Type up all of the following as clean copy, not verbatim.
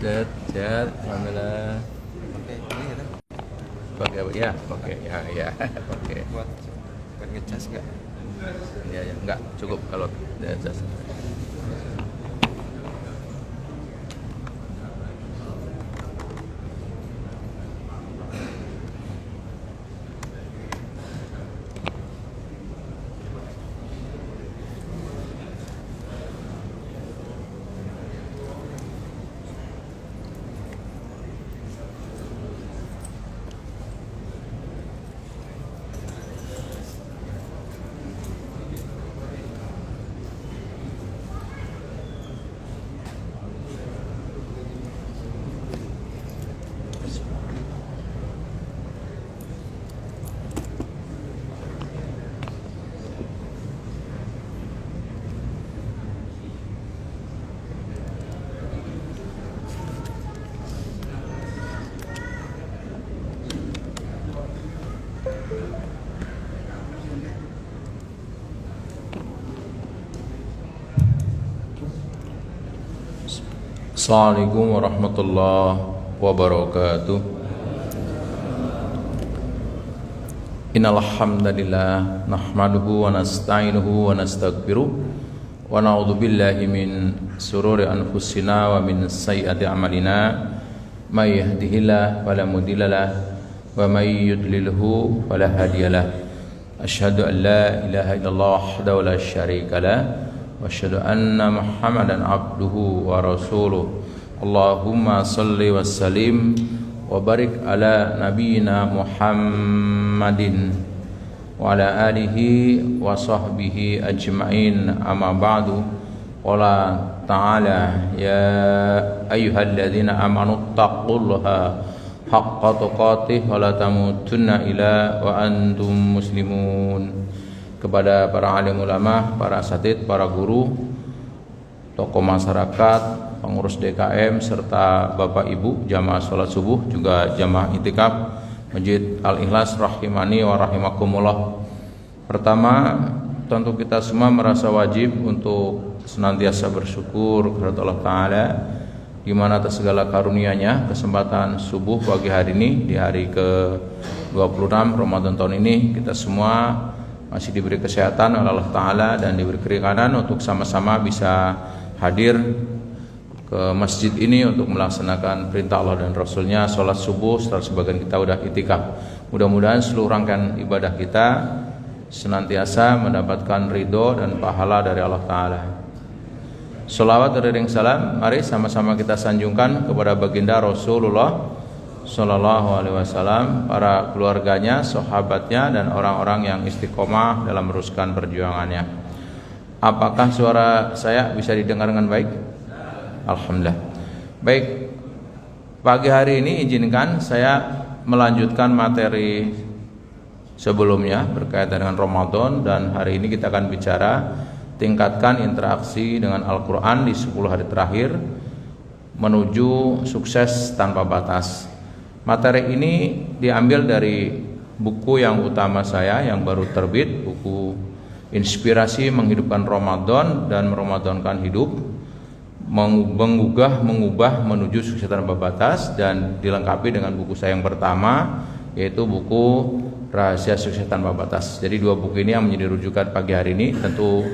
Sehat, alhamdulillah. Pakai ini ya kan? Pakai apa? Ya, pakai. Ya, pakai. Buat ngecas nggak? Ya, enggak cukup kalau tidak jas. Assalamualaikum warahmatullahi wabarakatuh. Innal hamdalillah nahmaduhu wa nasta'inuhu wa nastaghfiruh wa na'udzu billahi min sururi anfusina wa min sayyiati a'malina may yahdihillahu fala mudhillalah wa may yudlilhu fala hadiyalah. Asyhadu an la ilaha illallah wahdahu la syarikalah wa asyhadu anna Muhammadan abduhu wa rasuluh. Allahumma salli wa sallim wa barik ala nabiyyina Muhammadin wa ala alihi wa sahbihi ajma'in. Amma ba'du. Qala ta'ala ya ayyuhalladzina amanu taqullaha haqqa tuqatih wa la tamutunna illa wa antum muslimun. Kepada para alim ulama, para asatidz, para guru, tokoh masyarakat, pengurus DKM, serta Bapak Ibu jamaah sholat subuh, juga jamaah itikaf Masjid Al-Ikhlas rahimani wa rahimakumullah. Pertama, tentu kita semua merasa wajib untuk senantiasa bersyukur kepada Allah Ta'ala, di mana atas segala karunia-Nya kesempatan subuh pagi hari ini, di hari ke-26 Ramadan tahun ini, kita semua masih diberi kesehatan oleh Allah Ta'ala dan diberi keringanan untuk sama-sama bisa hadir ke masjid ini untuk melaksanakan perintah Allah dan Rasulnya, sholat subuh setelah sebagian kita udah itikaf. Mudah-mudahan seluruh rangkaian ibadah kita senantiasa mendapatkan ridho dan pahala dari Allah Ta'ala. Sholawat dan salam mari sama-sama kita sanjungkan kepada baginda Rasulullah Sallallahu Alaihi Wasallam, para keluarganya, sahabatnya, dan orang-orang yang istiqomah dalam meneruskan perjuangannya. Apakah suara saya bisa didengar dengan baik? Alhamdulillah. Baik, pagi hari ini izinkan saya melanjutkan materi sebelumnya berkaitan dengan Ramadan, dan hari ini kita akan bicara tingkatkan interaksi dengan Al-Quran di 10 hari terakhir menuju sukses tanpa batas. Materi ini diambil dari buku yang utama saya yang baru terbit, buku Inspirasi Menghidupkan Ramadan dan Meramadankan Hidup, mengubah menuju sukses tanpa batas, dan dilengkapi dengan buku saya yang pertama, yaitu buku Rahasia Sukses Tanpa Batas. Jadi dua buku ini yang menjadi rujukan pagi hari ini. Tentu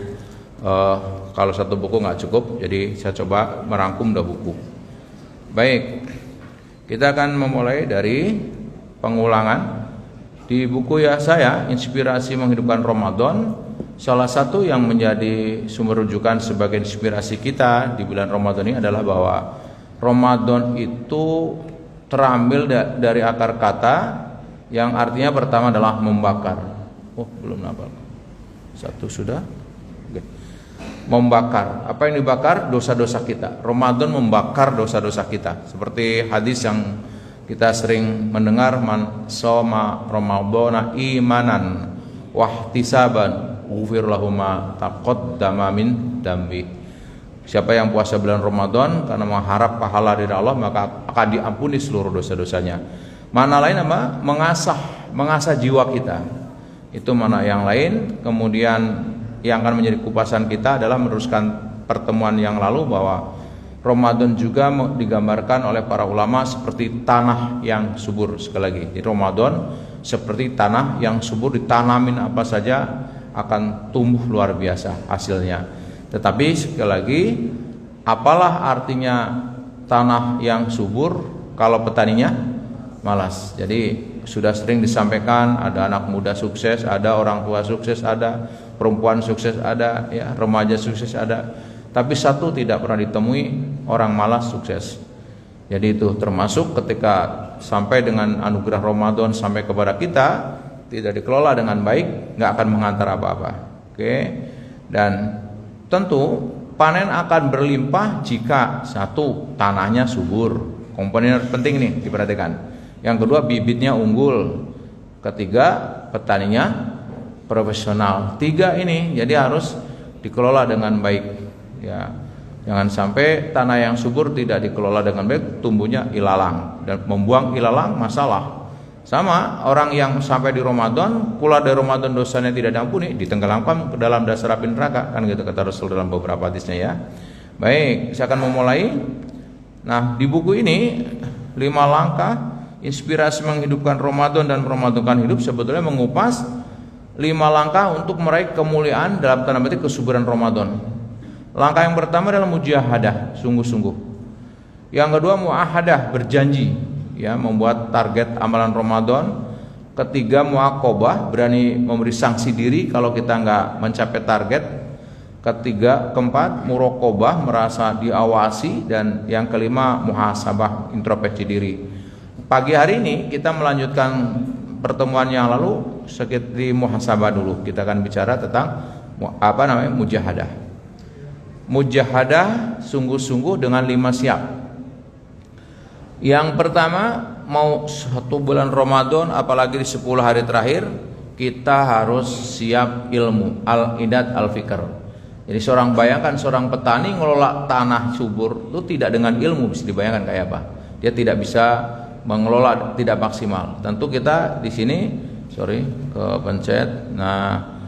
kalau satu buku nggak cukup, jadi saya coba merangkum dua buku. Baik, kita akan memulai dari pengulangan di buku saya Inspirasi Menghidupkan Ramadan. Salah satu yang menjadi sumber rujukan sebagai inspirasi kita di bulan Ramadan ini adalah bahwa Ramadan itu terambil dari akar kata yang artinya pertama adalah membakar. Oh, belum nambah. Satu sudah. Oke. Membakar. Apa yang dibakar? Dosa-dosa kita. Ramadan membakar dosa-dosa kita. Seperti hadis yang kita sering mendengar, man shoma ramadhana imanan wahtisaban ghufir lahu ma taqaddama min dambi. Siapa yang puasa bulan Ramadan karena mengharap pahala dari Allah, maka akan diampuni seluruh dosa-dosanya. Mana lain apa? Mengasah jiwa kita. Itu mana yang lain. Kemudian yang akan menjadi kupasan kita adalah meneruskan pertemuan yang lalu bahwa Ramadan juga digambarkan oleh para ulama seperti tanah yang subur. Sekali lagi, di Ramadan seperti tanah yang subur, ditanamin apa saja akan tumbuh luar biasa hasilnya. Tetapi sekali lagi, apalah artinya tanah yang subur kalau petaninya malas? Jadi sudah sering disampaikan, ada anak muda sukses, ada orang tua sukses, ada perempuan sukses, ada ya remaja sukses, ada. Tapi satu tidak pernah ditemui, orang malas sukses. Jadi itu termasuk ketika sampai dengan anugerah Ramadan sampai kepada kita, tidak dikelola dengan baik, nggak akan mengantar apa-apa. Oke. Dan tentu panen akan berlimpah jika satu, tanahnya subur. Komponen penting nih diperhatikan. Yang kedua, bibitnya unggul. Ketiga, petaninya profesional. Tiga ini jadi harus dikelola dengan baik. Ya, jangan sampai tanah yang subur tidak dikelola dengan baik, tumbuhnya ilalang, dan membuang ilalang masalah. Sama orang yang sampai di Ramadan, keluar dari Ramadan dosanya tidak diampuni, ditenggelamkan ke dalam dasar api neraka, kan gitu kata Rasul dalam beberapa hadisnya ya. Baik, saya akan memulai. Nah, di buku ini 5 langkah inspirasi menghidupkan Ramadan dan meramadankan hidup sebetulnya mengupas 5 langkah untuk meraih kemuliaan dalam tanda petik kesuburan Ramadan. Langkah yang pertama adalah mujahadah, sungguh-sungguh. Yang kedua muahadah, berjanji, ya, membuat target amalan Ramadan. Ketiga muaqabah, berani memberi sanksi diri kalau kita nggak mencapai target. Keempat muraqabah, merasa diawasi, dan yang kelima muhasabah, introspeksi diri. Pagi hari ini kita melanjutkan pertemuan yang lalu sedikit di muhasabah dulu. Kita akan bicara tentang mujahadah. Mujahadah sungguh-sungguh dengan 5 siap. Yang pertama, mau 1 bulan Ramadan apalagi di 10 hari terakhir, kita harus siap ilmu, al-idad al-fikr. Jadi bayangkan seorang petani ngelola tanah subur itu tidak dengan ilmu, bisa dibayangkan kayak apa. Dia tidak bisa mengelola, tidak maksimal. Tentu kita di sini kepencet. Nah,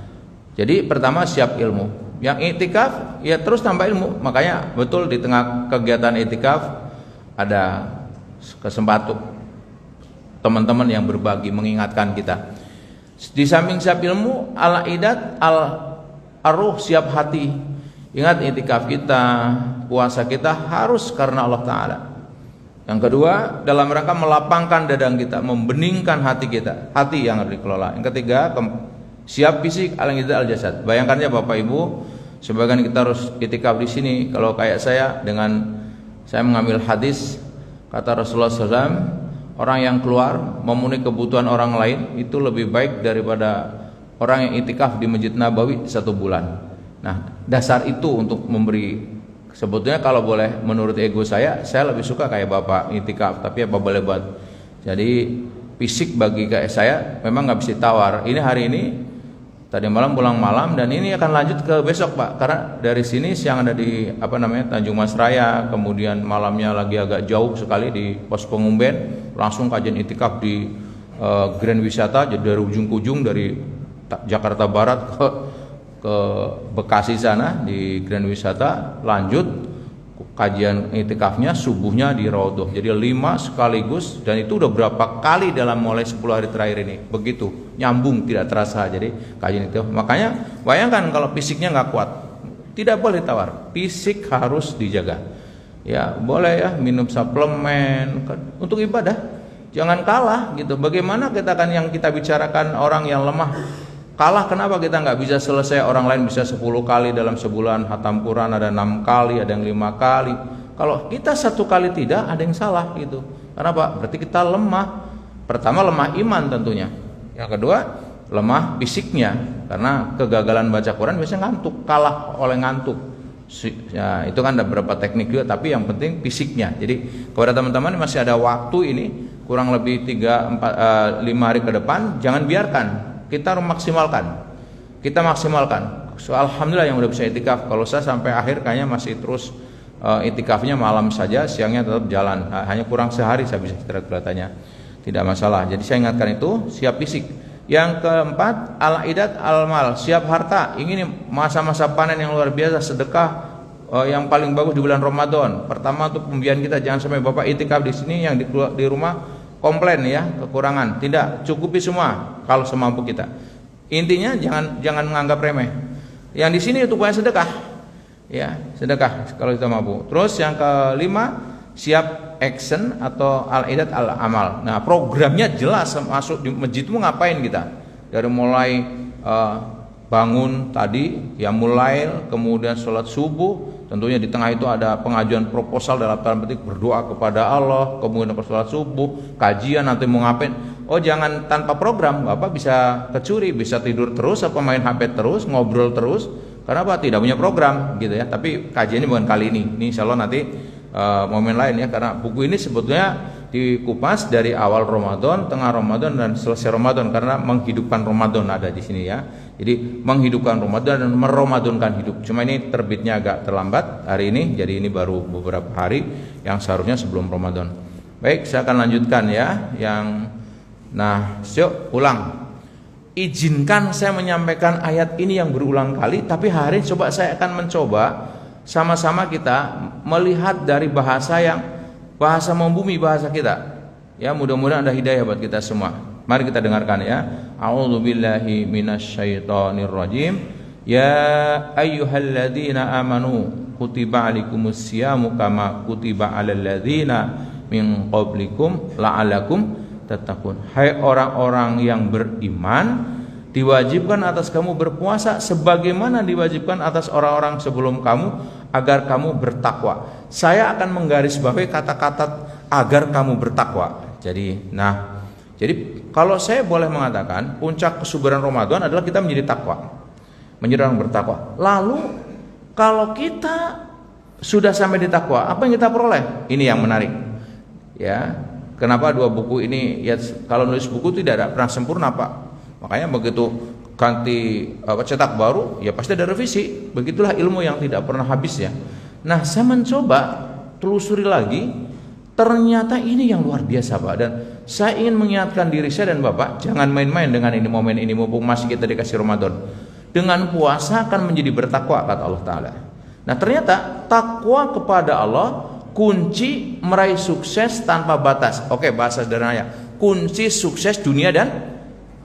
jadi pertama siap ilmu. Yang iktikaf ya terus tambah ilmu. Makanya betul di tengah kegiatan iktikaf ada kesempatan teman-teman yang berbagi, mengingatkan kita. Di samping siap ilmu, al-idat al-ruh, siap hati. Ingat, iktikaf kita, puasa kita harus karena Allah Ta'ala. Yang kedua, dalam rangka melapangkan dadang kita, membeningkan hati kita. Hati yang harus dikelola. Yang ketiga, siap fisik, al-idat al-jasad. Bayangkannya Bapak Ibu, sebagian kita harus iktikaf di sini. Kalau kayak saya mengambil hadis kata Rasulullah SAW, orang yang keluar memenuhi kebutuhan orang lain itu lebih baik daripada orang yang iktikaf di Masjid Nabawi 1 bulan. Nah, dasar itu untuk memberi. Sebetulnya kalau boleh menurut ego saya lebih suka kayak Bapak iktikaf, tapi apa boleh buat. Jadi fisik bagi kayak saya memang nggak bisa tawar. Ini hari ini, tadi malam pulang malam, dan ini akan lanjut ke besok Pak, karena dari sini siang ada di Tanjung Mas Raya, kemudian malamnya lagi agak jauh sekali di pos Pengumben, langsung kajian iktikaf di Grand Wisata, jadi dari ujung ke ujung, dari Jakarta Barat ke Bekasi sana di Grand Wisata, lanjut kajian iktikafnya subuhnya di Raudhah. Jadi 5 sekaligus, dan itu udah berapa kali dalam mulai 10 hari terakhir ini. Begitu nyambung, tidak terasa. Jadi kajian itu, makanya bayangkan kalau fisiknya nggak kuat, tidak boleh tawar. Fisik harus dijaga. Ya boleh ya minum suplemen untuk ibadah, jangan kalah gitu. Bagaimana kita yang kita bicarakan orang yang lemah kalah, kenapa kita nggak bisa selesai? Orang lain bisa 10 kali dalam sebulan hatam Quran, ada 6 kali, ada yang 5 kali. Kalau kita 1 kali tidak, ada yang salah gitu. Kenapa? Berarti kita lemah. Pertama, lemah iman tentunya. Yang kedua, lemah fisiknya, karena kegagalan baca Quran biasanya ngantuk, kalah oleh ngantuk. Ya, itu kan ada beberapa teknik juga, tapi yang penting fisiknya. Jadi kepada teman-teman masih ada waktu ini, kurang lebih 3-4-5 hari ke depan, jangan biarkan. Kita maksimalkan. So, alhamdulillah yang udah bisa itikaf. Kalau saya sampai akhir kayaknya masih terus itikafnya malam saja, siangnya tetap jalan. Hanya kurang sehari saya bisa kelihatannya. Tidak masalah. Jadi saya ingatkan itu, siap fisik. Yang keempat, al-idat al-mal, siap harta. Ini masa-masa panen yang luar biasa, sedekah yang paling bagus di bulan Ramadan. Pertama untuk pembiayaan kita, jangan sampai Bapak itikaf di sini yang di rumah komplain ya, kekurangan. Tidak, cukupi semua kalau semampu kita. Intinya jangan menganggap remeh. Yang di sini untuk banyak sedekah. Ya, sedekah kalau kita mampu. Terus yang kelima, siap action atau al-idat al-amal. Nah, programnya jelas, masuk di masjid itu ngapain kita? Dari mulai bangun tadi, ya mulai, kemudian sholat subuh. Tentunya di tengah itu ada pengajuan proposal dalam tanda petik berdoa kepada Allah, kemudian sholat subuh, kajian nanti mau ngapain. Oh, jangan tanpa program, Bapak bisa kecuri, bisa tidur terus, apa main HP terus, ngobrol terus. Karena apa? Tidak punya program gitu ya. Tapi kajiannya bukan kali ini. Ini insya Allah nanti momen lain ya. Karena buku ini sebetulnya dikupas dari awal Ramadan, tengah Ramadan dan selesai Ramadan, karena menghidupkan Ramadan ada di sini ya. Jadi menghidupkan Ramadan dan meramadankan hidup. Cuma ini terbitnya agak terlambat hari ini, jadi ini baru beberapa hari yang seharusnya sebelum Ramadan. Baik, saya akan lanjutkan ya. Yuk ulang. Izinkan saya menyampaikan ayat ini yang berulang kali, tapi hari coba saya akan mencoba sama-sama kita melihat dari bahasa membumi bahasa kita. Ya, mudah-mudahan ada hidayah buat kita semua. Mari kita dengarkan ya. A'udzubillahi minasyaitonirrajim. Ya ayyuhalladzina amanu kutiba alaikumusyamu kama kutiba alal ladzina min qablikum la'alakum tattaqun. Hai orang-orang yang beriman, diwajibkan atas kamu berpuasa sebagaimana diwajibkan atas orang-orang sebelum kamu agar kamu bertakwa. Saya akan menggarisbawahi kata-kata agar kamu bertakwa. Jadi kalau saya boleh mengatakan puncak kesuburan Ramadan adalah kita menjadi takwa, menjadi orang bertakwa. Lalu kalau kita sudah sampai di takwa, apa yang kita peroleh? Ini yang menarik. Ya. Kenapa dua buku ini? Ya, kalau nulis buku tidak ada pernah sempurna, Pak. Makanya begitu ganti cetak baru, ya pasti ada revisi. Begitulah ilmu yang tidak pernah habis ya. Nah, saya mencoba telusuri lagi, ternyata ini yang luar biasa, Pak. Dan saya ingin mengingatkan diri saya dan Bapak, jangan main-main dengan ini, momen ini mumpung masih kita dikasih Ramadan. Dengan puasa akan menjadi bertakwa kata Allah Ta'ala. Nah, ternyata takwa kepada Allah kunci meraih sukses tanpa batas. Oke, bahasa sederhananya, kunci sukses dunia dan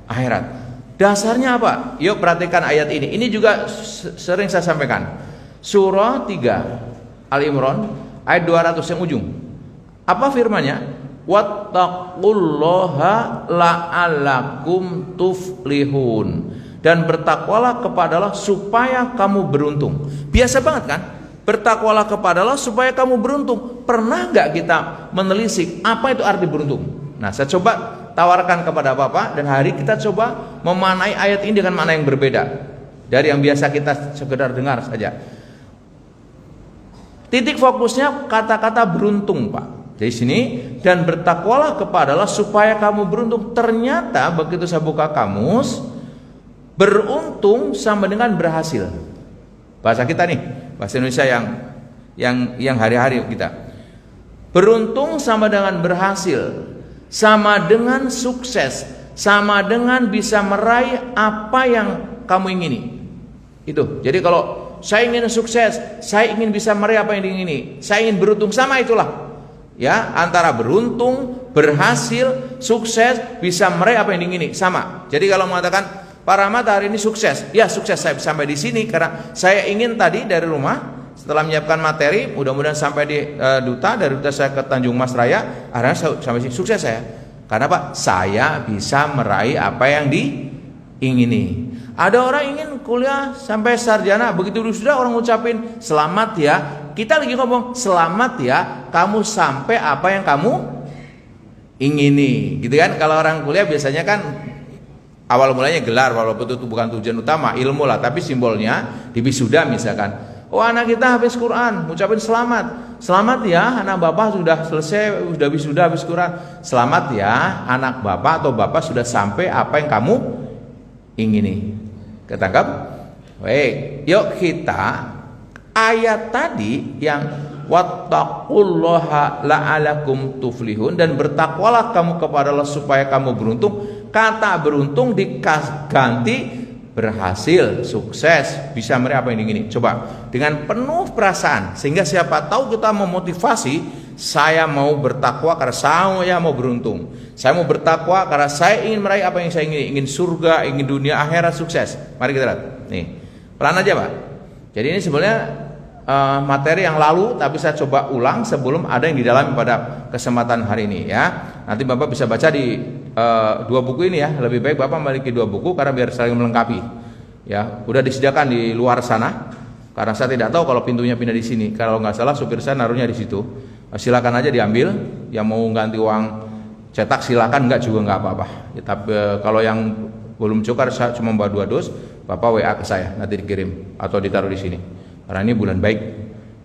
akhirat. Dasarnya apa? Yuk perhatikan ayat ini. Ini juga sering saya sampaikan. Surah 3 Al-Imran ayat 200 yang ujung. Apa firmannya? Wattaqullaha la'allakum tuflihun. Dan bertakwalah kepada Allah supaya kamu beruntung. Biasa banget kan? Bertakwalah kepada Allah supaya kamu beruntung. Pernah nggak kita menelisik apa itu arti beruntung? Nah, saya coba tawarkan kepada Bapak, dan hari kita coba memaknai ayat ini dengan makna yang berbeda dari yang biasa kita sekedar dengar saja. Titik fokusnya kata-kata beruntung, Pak. Di sini, dan bertakwalah kepada Allah supaya kamu beruntung. Ternyata begitu saya buka kamus, beruntung sama dengan berhasil. Bahasa kita nih, bahasa Indonesia yang hari-hari kita. Beruntung sama dengan berhasil, sama dengan sukses, sama dengan bisa meraih apa yang kamu ingini. Itu. Jadi kalau saya ingin sukses, saya ingin bisa meraih apa yang diingini, saya ingin beruntung, sama itulah. Ya, antara beruntung, berhasil, sukses, bisa meraih apa yang diingini, sama. Jadi kalau mengatakan Pak Rahmat hari ini sukses, ya sukses saya sampai di sini karena saya ingin tadi dari rumah setelah menyiapkan materi, mudah-mudahan sampai di duta, dari duta saya ke Tanjung Mas Raya, akhirnya sampai sini sukses saya. Karena Pak, saya bisa meraih apa yang diingini. Ada orang ingin kuliah sampai sarjana, begitu sudah orang ngucapin selamat ya, kita lagi ngomong selamat ya, kamu sampai apa yang kamu ingini, gitu kan? Kalau orang kuliah biasanya kan awal mulanya gelar, walaupun itu bukan tujuan utama, ilmu lah, tapi simbolnya di wisuda misalkan. Oh, anak kita habis Quran, ngucapin selamat. Selamat ya, anak bapak sudah selesai, sudah wisuda habis Quran. Selamat ya, anak bapak atau bapak sudah sampai apa yang kamu ingini. Ketangkap? Baik, yuk kita ayat tadi yang wattaqullaha la'alakum tuflihun, dan bertakwalah kamu kepada Allah supaya kamu beruntung. Kata beruntung diganti berhasil, sukses, bisa meraih apa yang diingini. Coba dengan penuh perasaan, sehingga siapa tahu kita memotivasi, saya mau bertakwa karena saya mau beruntung. Saya mau bertakwa karena saya ingin meraih apa yang saya ingini, ingin surga, ingin dunia akhirat sukses. Mari kita lihat. Nih, pelan aja Pak. Jadi ini sebenarnya materi yang lalu, tapi saya coba ulang sebelum ada yang di dalam pada kesempatan hari ini ya. Nanti Bapak bisa baca di dua buku ini ya. Lebih baik Bapak memiliki dua buku karena biar saling melengkapi. Ya, udah disediakan di luar sana. Karena saya tidak tahu kalau pintunya pindah di sini. Kalau nggak salah supir saya naruhnya di situ. Silakan aja diambil. Yang mau ganti uang cetak silakan, nggak juga nggak apa-apa. Ya, tapi kalau yang belum cukup saya cuma bawa 2 dus, Bapak WA ke saya nanti dikirim atau ditaruh di sini. Karena ini bulan baik.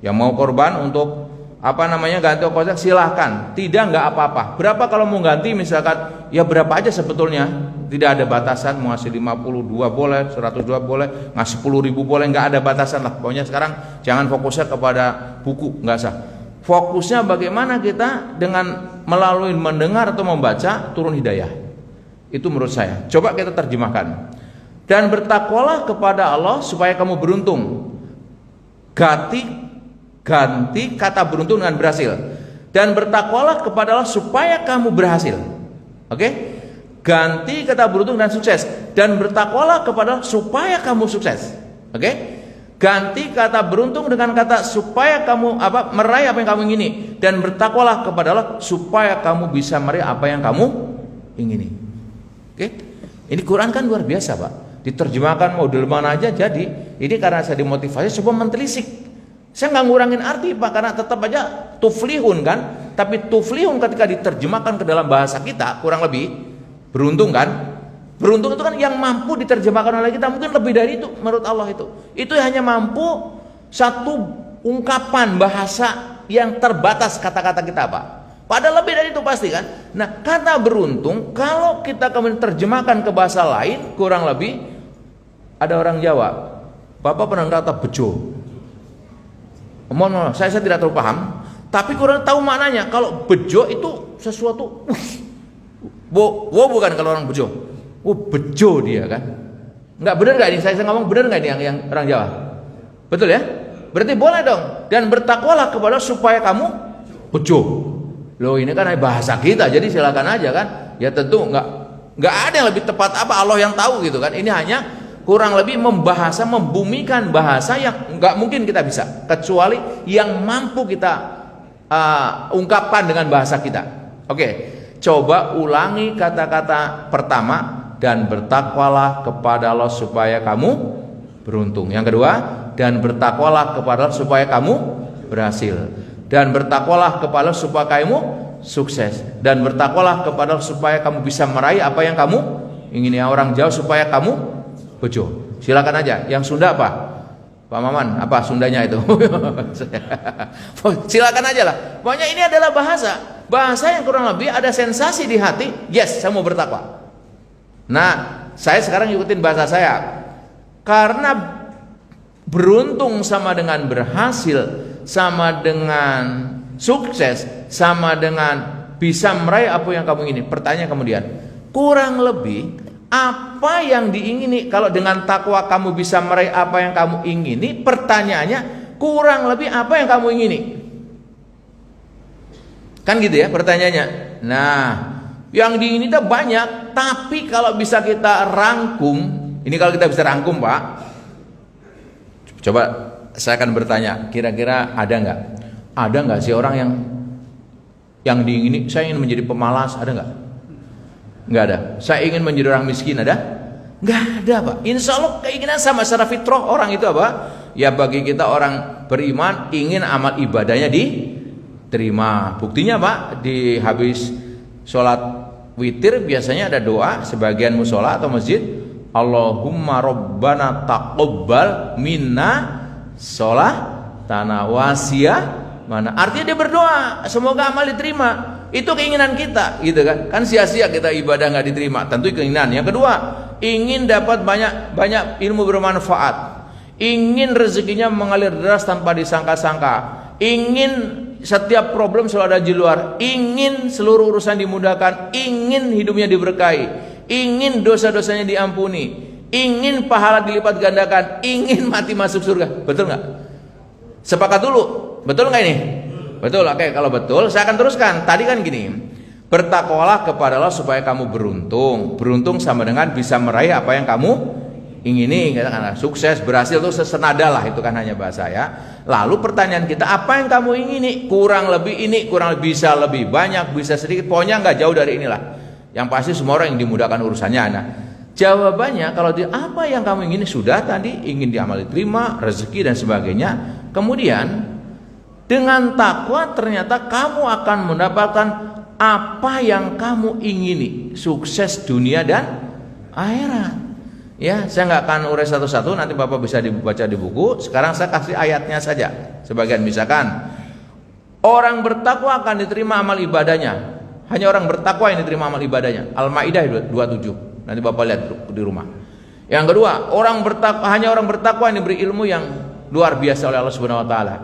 Yang mau korban untuk ganti ongkos silahkan, tidak nggak apa-apa. Berapa kalau mau ganti misalkan ya berapa aja sebetulnya, tidak ada batasan. Mau ngasih 52 boleh, 102 boleh, ngasih 10.000 boleh, nggak ada batasan lah. Pokoknya sekarang jangan fokusnya kepada buku, nggak usah. Fokusnya bagaimana kita dengan melalui mendengar atau membaca turun hidayah. Itu menurut saya. Coba kita terjemahkan. Dan bertakwalah kepada Allah supaya kamu beruntung. Ganti kata beruntung dengan berhasil. Dan bertakwalah kepada Allah supaya kamu berhasil. Oke? Ganti kata beruntung dan sukses. Dan bertakwalah kepada Allah supaya kamu sukses. Oke? Ganti kata beruntung dengan kata supaya kamu meraih apa yang kamu ingini. Dan bertakwalah kepada Allah supaya kamu bisa meraih apa yang kamu ingini. Oke? Ini Quran kan luar biasa Pak. Diterjemahkan model mana aja jadi. Ini karena saya dimotivasi coba mentelisik. Saya nggak ngurangin arti Pak, karena tetap aja tuflihun kan. Tapi tuflihun ketika diterjemahkan ke dalam bahasa kita kurang lebih beruntung kan. Beruntung itu kan yang mampu diterjemahkan oleh kita, mungkin lebih dari itu menurut Allah itu. Itu hanya mampu satu ungkapan bahasa yang terbatas kata-kata kita Pak. Padahal lebih dari itu pasti kan. Nah, kata beruntung kalau kita kemudian terjemahkan ke bahasa lain kurang lebih, ada orang Jawa, Bapak pernah kata bejo. Mohon saya tidak terlalu paham, tapi kurang tahu maknanya. Kalau bejo itu sesuatu, bukan kalau orang bejo. Bejo dia kan. Enggak benar enggak ini? Saya ngomong benar enggak ini yang orang Jawa? Betul ya? Berarti boleh dong. Dan bertakwalah kepada supaya kamu bejo. Loh ini kan bahasa kita, jadi silakan aja kan. Ya tentu enggak ada yang lebih tepat Allah yang tahu gitu kan. Ini hanya kurang lebih membumikan bahasa yang enggak mungkin kita bisa kecuali yang mampu kita ungkapkan dengan bahasa kita. Oke, coba ulangi kata-kata pertama. Dan bertakwalah kepada Allah supaya kamu beruntung. Yang kedua, dan bertakwalah kepada Allah supaya kamu berhasil. Dan bertakwalah kepada Allah supaya kamu sukses. Dan bertakwalah kepada Allah supaya kamu bisa meraih apa yang kamu ingin. Orang Jawa supaya kamu bejo. Silakan aja. Yang Sunda apa? Pak Maman, apa Sundanya itu? Silakan aja lah. Pokoknya ini adalah bahasa yang kurang lebih ada sensasi di hati. Yes, saya mau bertakwa. Nah, saya sekarang ikutin bahasa saya. Karena beruntung sama dengan berhasil, sama dengan sukses, sama dengan bisa meraih apa yang kamu ingini. Pertanyaan kemudian, kurang lebih apa yang diingini? Kalau dengan takwa kamu bisa meraih apa yang kamu ingini, pertanyaannya kurang lebih apa yang kamu ingini? Kan gitu ya pertanyaannya. Nah, yang diingini itu banyak, tapi kalau bisa kita rangkum, ini kalau kita bisa rangkum Pak, coba saya akan bertanya, kira-kira ada nggak sih orang yang diingini, saya ingin menjadi pemalas, ada nggak? Nggak ada. Saya ingin menjadi orang miskin, ada? Nggak ada Pak. Insya Allah keinginan sama secara fitrah orang itu apa? Ya bagi kita orang beriman ingin amal ibadahnya diterima. Buktinya Pak, di habis sholat witir biasanya ada doa sebagian musola atau masjid, Allahumma Rabbana taqabbal minna sholatana wasiyah mana. Artinya dia berdoa semoga amal diterima. Itu keinginan kita gitu kan. Kan sia-sia kita ibadah nggak diterima. Tentu keinginan. Yang kedua, ingin dapat banyak ilmu bermanfaat. Ingin rezekinya mengalir deras tanpa disangka-sangka. Ingin setiap problem selalu ada di luar, ingin seluruh urusan dimudahkan, ingin hidupnya diberkahi, ingin dosa-dosanya diampuni, ingin pahala dilipat gandakan, ingin mati masuk surga. Betul nggak? Sepakat dulu. Betul nggak ini? Betul. Oke, kalau betul saya akan teruskan. Tadi kan gini, bertakwalah kepada Allah supaya kamu beruntung. Beruntung sama dengan bisa meraih apa yang kamu ingini, katakanlah sukses, berhasil itu sesenada lah, itu kan hanya bahasa ya. Lalu pertanyaan kita, apa yang kamu ingini? Kurang lebih ini, kurang lebih, bisa lebih banyak, bisa sedikit, pokoknya nggak jauh dari inilah. Yang pasti semua orang yang dimudahkan urusannya. Nah, jawabannya kalau dia apa yang kamu ingini, sudah tadi ingin diamali terima, rezeki dan sebagainya. Kemudian dengan takwa ternyata kamu akan mendapatkan apa yang kamu ingini, sukses dunia dan akhirat. Ya, saya nggak akan urai satu-satu, nanti Bapak bisa dibaca di buku. Sekarang saya kasih ayatnya saja. Sebagian misalkan orang bertakwa akan diterima amal ibadahnya. Hanya orang bertakwa yang diterima amal ibadahnya. Al-Maidah 27. Nanti Bapak lihat di rumah. Yang kedua, hanya orang bertakwa yang diberi ilmu yang luar biasa oleh Allah Subhanahu wa taala.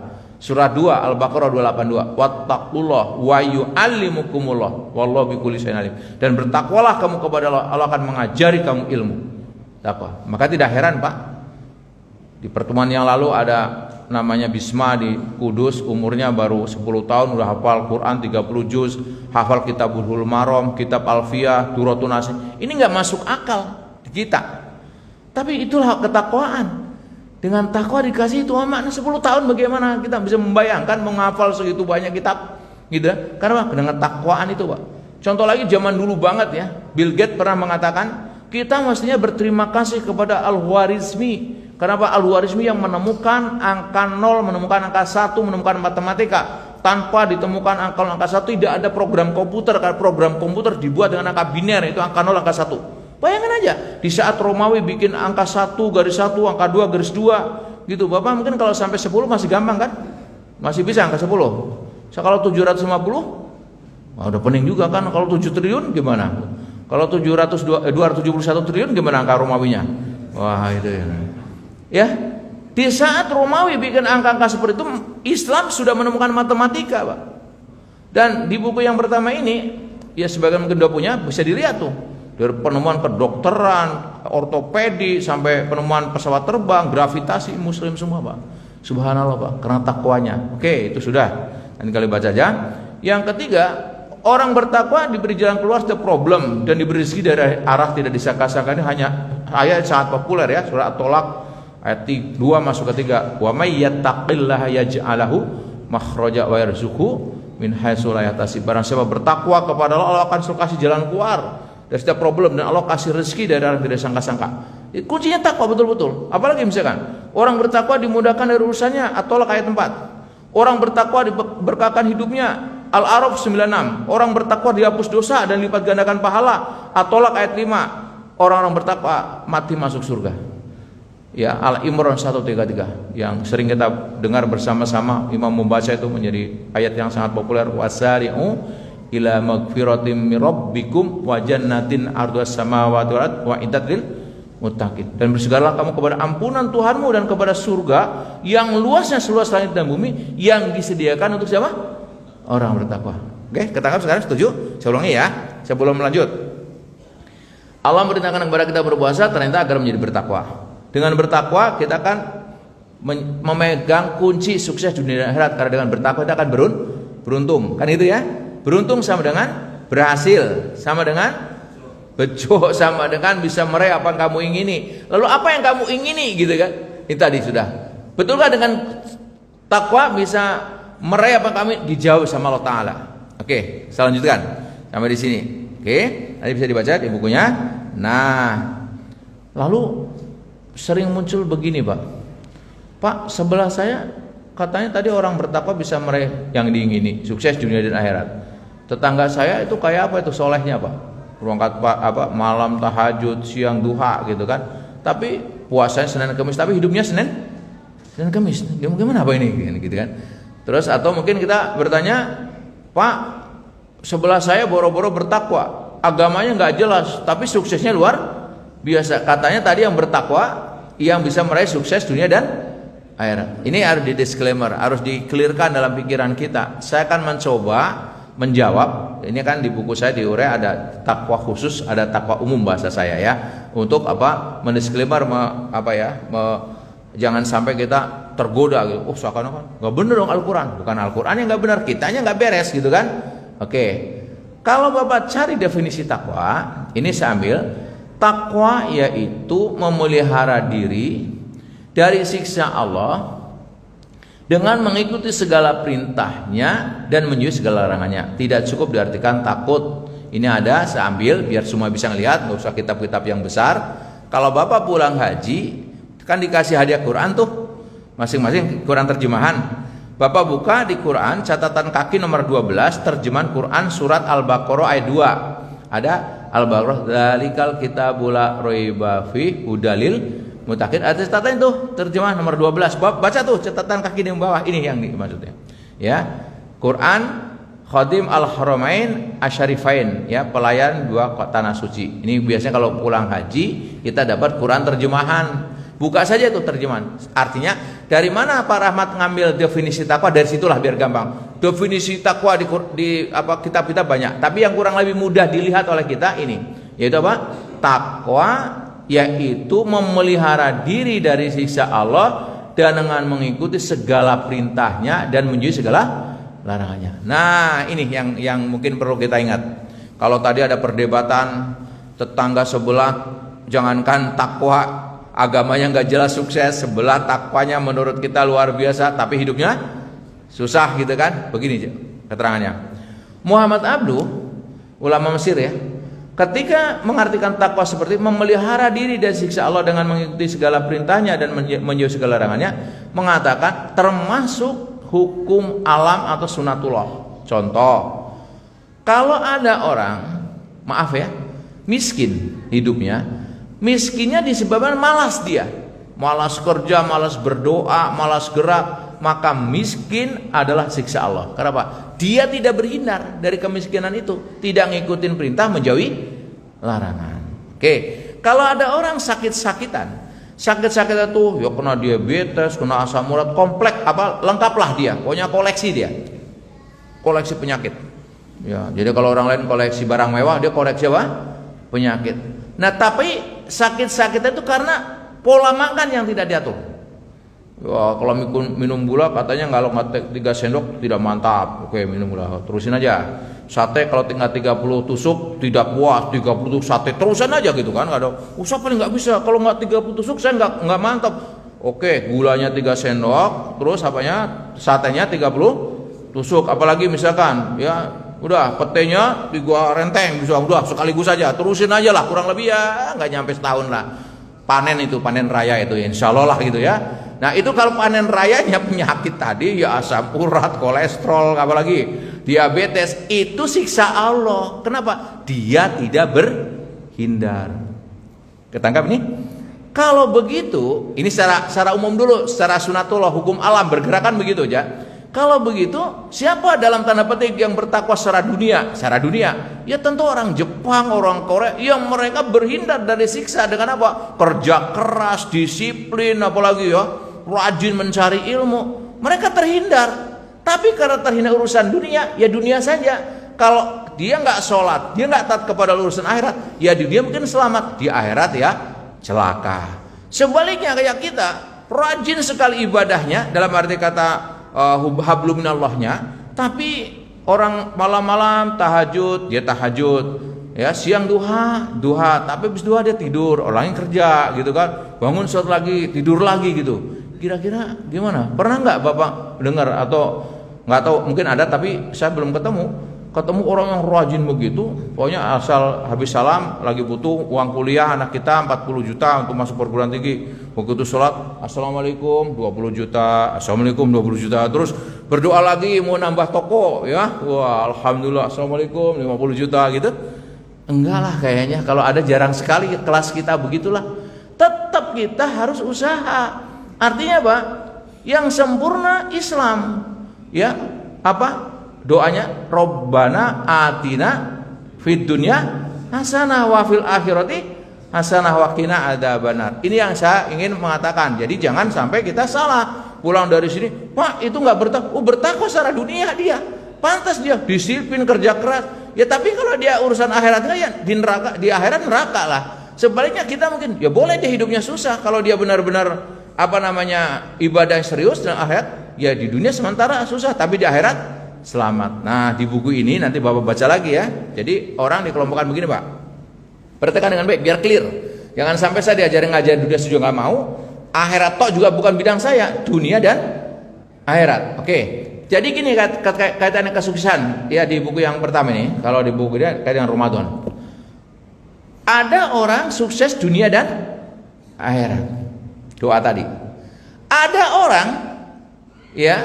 Surah 2 Al-Baqarah 282. Wattaqullah wa yu'allimukumullah wallahu bikulli syai'in alim. Dan bertakwalah kamu kepada Allah, Allah akan mengajari kamu ilmu. Takwa. Maka tidak heran, Pak. Di pertemuan yang lalu ada namanya Bisma di Kudus, umurnya baru 10 tahun udah hafal Quran 30 juz, hafal kitab Bulughul Maram, kitab Alfiyah, Duratun Nasim. Ini nggak masuk akal di kita. Tapi itulah ketakwaan. Dengan takwa dikasih itu makna 10 tahun, bagaimana kita bisa membayangkan menghafal segitu banyak kitab gitu ya? Karena dengan takwaan itu, Pak. Contoh lagi zaman dulu banget ya, Bill Gates pernah mengatakan kita mestinya berterima kasih kepada Al-Khwarizmi. Kenapa? Al-Khwarizmi yang menemukan angka 0, menemukan angka 1, menemukan matematika. Tanpa ditemukan angka 1 tidak ada program komputer. Karena program komputer dibuat dengan angka biner, itu angka 0, angka 1. Bayangkan aja, di saat Romawi bikin angka 1 garis 1, angka 2 garis 2 gitu. Bapak mungkin kalau sampai 10 masih gampang kan? Masih bisa angka 10. Kalau 750, udah pening juga kan. Kalau 7 triliun gimana? Kalau 271 triliun gimana angka Romawinya? Wah, itu ya. Di saat Romawi bikin angka-angka seperti itu, Islam sudah menemukan matematika, Pak. Dan di buku yang pertama ini, ya sebagian mungkin udah punya, bisa dilihat tuh. Dari penemuan kedokteran, ortopedi, sampai penemuan pesawat terbang, gravitasi, Muslim semua, Pak. Subhanallah, Pak, karena takwanya. Oke, itu sudah. Nanti kali baca aja. Yang ketiga, orang bertakwa diberi jalan keluar setiap problem dan diberi rezeki dari arah tidak disangka-sangka. Ini hanya ayat sangat populer ya, surah At-Tolak ayat 2 masuk ke 3. Wa may yattaqillaha yaj'alahu makhraja wa yarzuqhu min haitsu la yahtasib. Barang siapa bertakwa kepada Allah, Allah akan selalu kasih jalan keluar dari setiap problem dan Allah kasih rezeki dari arah tidak disangka-sangka. Kuncinya takwa betul-betul. Apalagi misalkan orang bertakwa dimudahkan dari urusannya, At-Tolak ayat 4. Orang bertakwa diberkahkan hidupnya, Al-A'raf 96. Orang bertakwa dihapus dosa dan lipat gandakan pahala, At-Tolak ayat 5. Orang-orang bertakwa mati masuk surga. Ya, Al-Imran 133 yang sering kita dengar bersama-sama Imam membaca, itu menjadi ayat yang sangat populer. Wasari'u ila magfiratim mir rabbikum wa jannatin ardhas samawati wal ardh wa iddat lil muttaqin. Dan bersegeralah kamu kepada ampunan Tuhanmu dan kepada surga yang luasnya seluas langit dan bumi, yang disediakan untuk siapa? Orang bertakwa. Oke, ketangkap sekarang? Setuju? Saya ulangi ya, saya belum melanjut. Allah merintahkan kepada kita berpuasa ternyata agar menjadi bertakwa. Dengan bertakwa kita akan memegang kunci sukses dunia dan akhirat. Karena dengan bertakwa kita akan beruntung. Kan itu ya? Beruntung sama dengan berhasil, sama dengan bejo, sama dengan bisa meraih apa yang kamu ingini. Lalu apa yang kamu ingini gitu kan? Ini tadi sudah. Betulkah dengan takwa bisa meraih apa yang kami dijauh sama Allah Ta'ala? Oke, saya lanjutkan sampai di sini. Oke, nanti bisa dibaca di bukunya. Nah, lalu sering muncul begini, Pak, sebelah saya katanya tadi orang bertakwa bisa meraih yang diingini, sukses dunia dan akhirat. Tetangga saya itu kayak apa itu solehnya, Pak? Berangkat malam tahajud, siang duha gitu kan. Tapi puasanya Senin Kamis, tapi hidupnya Senin Kamis. Gimana apa ini gitu kan? Terus atau mungkin kita bertanya, Pak, sebelah saya boro-boro bertakwa, agamanya nggak jelas, tapi suksesnya luar biasa. Katanya tadi yang bertakwa yang bisa meraih sukses dunia dan akhirat. Ini harus di disclaimer, harus di-clearkan dalam pikiran kita. Saya akan mencoba menjawab. Ini kan di buku saya diurai ada takwa khusus, ada takwa umum bahasa saya ya. untuk mendisklaimer jangan sampai kita tergoda gitu. Oh, seakan-akan nggak bener dong Al-Quran. Bukan Al-Quran yang nggak benar, kitanya nggak beres gitu kan. Oke, kalau Bapak cari definisi takwa, ini saya ambil. Takwa yaitu memelihara diri dari siksa Allah dengan mengikuti segala perintahnya dan menjauhi segala larangannya. Tidak cukup diartikan takut. Ini ada, saya ambil biar semua bisa ngelihat, nggak usah kitab-kitab yang besar. Kalau Bapak pulang haji, kan dikasih hadiah Quran tuh, masing-masing Quran terjemahan. Bapak buka di Quran, catatan kaki nomor 12, terjemahan Quran surat Al-Baqarah ayat 2. Ada Al-Baqarah, dzalikal kitabul la raiba fi hudalil muttaqin. Ada catatan itu, terjemahan nomor 12. Baca tuh catatan kaki di bawah, ini yang maksudnya. Ya. Quran Khadim Al-Haramain Asyarifain, ya, pelayan dua tanah suci. Ini biasanya kalau pulang haji kita dapat Quran terjemahan. Buka saja itu terjemahan. Artinya dari mana Pak Rahmat ngambil definisi takwa? Dari situlah biar gampang. Definisi takwa di kitab-kitab banyak, tapi yang kurang lebih mudah dilihat oleh kita ini, yaitu apa? Takwa yaitu memelihara diri dari siksa Allah dan dengan mengikuti segala perintahnya dan menjauhi segala larangannya. Nah, ini yang mungkin perlu kita ingat. Kalau tadi ada perdebatan tetangga sebelah, jangankan takwa, agamanya nggak jelas sukses, sebelah takwanya menurut kita luar biasa, tapi hidupnya susah gitu kan? Begini keterangannya. Muhammad Abduh, ulama Mesir ya, ketika mengartikan takwa seperti memelihara diri dari siksa Allah dengan mengikuti segala perintahnya dan menjauhi segala larangannya, mengatakan termasuk hukum alam atau sunatullah. Contoh, kalau ada orang, maaf ya, miskin hidupnya, miskinnya disebabkan malas dia, malas kerja, malas berdoa, malas gerak, maka miskin adalah siksa Allah. Kenapa? Dia tidak berhindar dari kemiskinan itu, tidak ngikutin perintah, menjauhi larangan. Oke, kalau ada orang sakit-sakitan, sakit-sakit itu ya kena diabetes, kena asam urat, kompleks lengkaplah dia, pokoknya koleksi dia, koleksi penyakit ya. Jadi kalau orang lain koleksi barang mewah, dia koleksi apa? Penyakit. Nah, tapi sakit-sakit itu karena pola makan yang tidak diatur ya. Kalau minum gula katanya kalau nggak 3 sendok tidak mantap, oke minum gula, terusin aja. Sate kalau tinggal 30 tusuk tidak puas, 30 tusuk sate terusan aja gitu kan, nggak ada usah, paling nggak bisa, kalau nggak 30 tusuk saya nggak mantap. Oke, gulanya 3 sendok, terus satenya 30 tusuk, apalagi misalkan ya udah petenya 3 renteng bisa, udah sekaligus saja, terusin aja lah, kurang lebih ya nggak nyampe setahun lah. Panen raya itu insya Allah lah gitu ya. Nah itu kalau panen rayanya penyakit tadi ya, asam urat, kolesterol, apalagi diabetes, itu siksa Allah. Kenapa? Dia tidak berhindar. Ketangkap ini? Kalau begitu, ini secara umum dulu, secara sunatullah, hukum alam bergerakan begitu aja. Kalau begitu, siapa dalam tanda petik yang bertakwa secara dunia? Secara dunia, ya tentu orang Jepang, orang Korea, yang mereka berhindar dari siksa dengan apa? Kerja keras, disiplin, apalagi ya, rajin mencari ilmu. Mereka terhindar. Tapi karena terhindar urusan dunia, ya dunia saja. Kalau dia nggak sholat, dia nggak taat kepada urusan akhirat, ya dunia mungkin selamat, di akhirat ya celaka. Sebaliknya kayak kita, rajin sekali ibadahnya, dalam arti kata hablum minallahnya, tapi orang malam-malam tahajud, dia tahajud, ya siang duha, tapi habis duha dia tidur, orangnya kerja gitu kan, bangun sholat lagi, tidur lagi gitu. Kira-kira gimana? Pernah nggak Bapak dengar atau nggak tahu? Mungkin ada, tapi saya belum ketemu orang yang rajin begitu. Pokoknya asal habis salam lagi butuh uang kuliah anak kita 40 juta untuk masuk perguruan tinggi. Begitu sholat, assalamualaikum 20 juta, assalamualaikum 20 juta. Terus berdoa lagi mau nambah toko, ya, wah alhamdulillah assalamualaikum 50 juta gitu. Enggak lah kayaknya, kalau ada jarang sekali kelas kita begitulah. Tetap kita harus usaha. Artinya apa? Yang sempurna Islam, ya apa? Doanya Robbana atina fid dunya hasanah wa fil akhirati hasanah wa qina adzabannar. Ini yang saya ingin mengatakan. Jadi jangan sampai kita salah. Pulang dari sini, Pak itu nggak bertakwa. Bertakwa secara dunia dia. Pantas dia disiplin, kerja keras. Ya tapi kalau dia urusan akhiratnya ya di neraka, di akhirat neraka lah. Sebaliknya kita mungkin ya boleh dia hidupnya susah kalau dia benar-benar ibadah serius dan akhirat, ya di dunia sementara susah tapi di akhirat selamat. Nah, di buku ini nanti Bapak baca lagi ya. Jadi orang dikelompokkan begini, Pak. Perhatikan dengan baik biar clear. Jangan sampai saya diajarin ngajarin dunia juga nggak mau. Akhirat tok juga bukan bidang saya, dunia dan akhirat. Oke. Jadi gini kaitannya kesuksesan ya di buku yang pertama ini. Kalau di buku ini kaitan dengan Ramadan. Ada orang sukses dunia dan akhirat. Doa tadi. Ada orang ya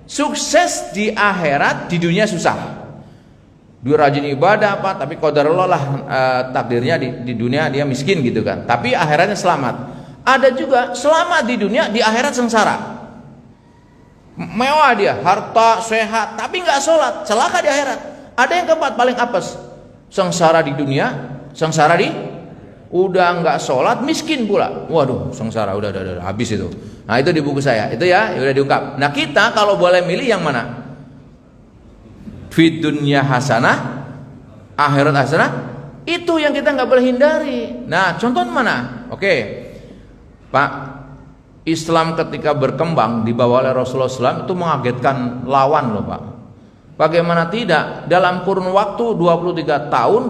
sukses di akhirat, di dunia susah. Dia rajin ibadah tapi qadarullah lah takdirnya di dunia dia miskin gitu kan. Tapi akhiratnya selamat. Ada juga selamat di dunia, di akhirat sengsara. Mewah dia, harta, sehat, tapi nggak sholat, celaka di akhirat. Ada yang keempat paling apes, sengsara di dunia, sengsara di udah nggak sholat, miskin pula. Waduh, sengsara, udah habis itu. Nah itu di buku saya, itu ya udah diungkap. Nah kita kalau boleh milih yang mana? Fid dunya hasanah, akhirat hasanah, itu yang kita nggak boleh hindari. Nah contoh mana? Oke, Pak, Islam ketika berkembang dibawa oleh Rasulullah SAW itu mengagetkan lawan loh Pak. Bagaimana tidak, dalam kurun waktu 23 tahun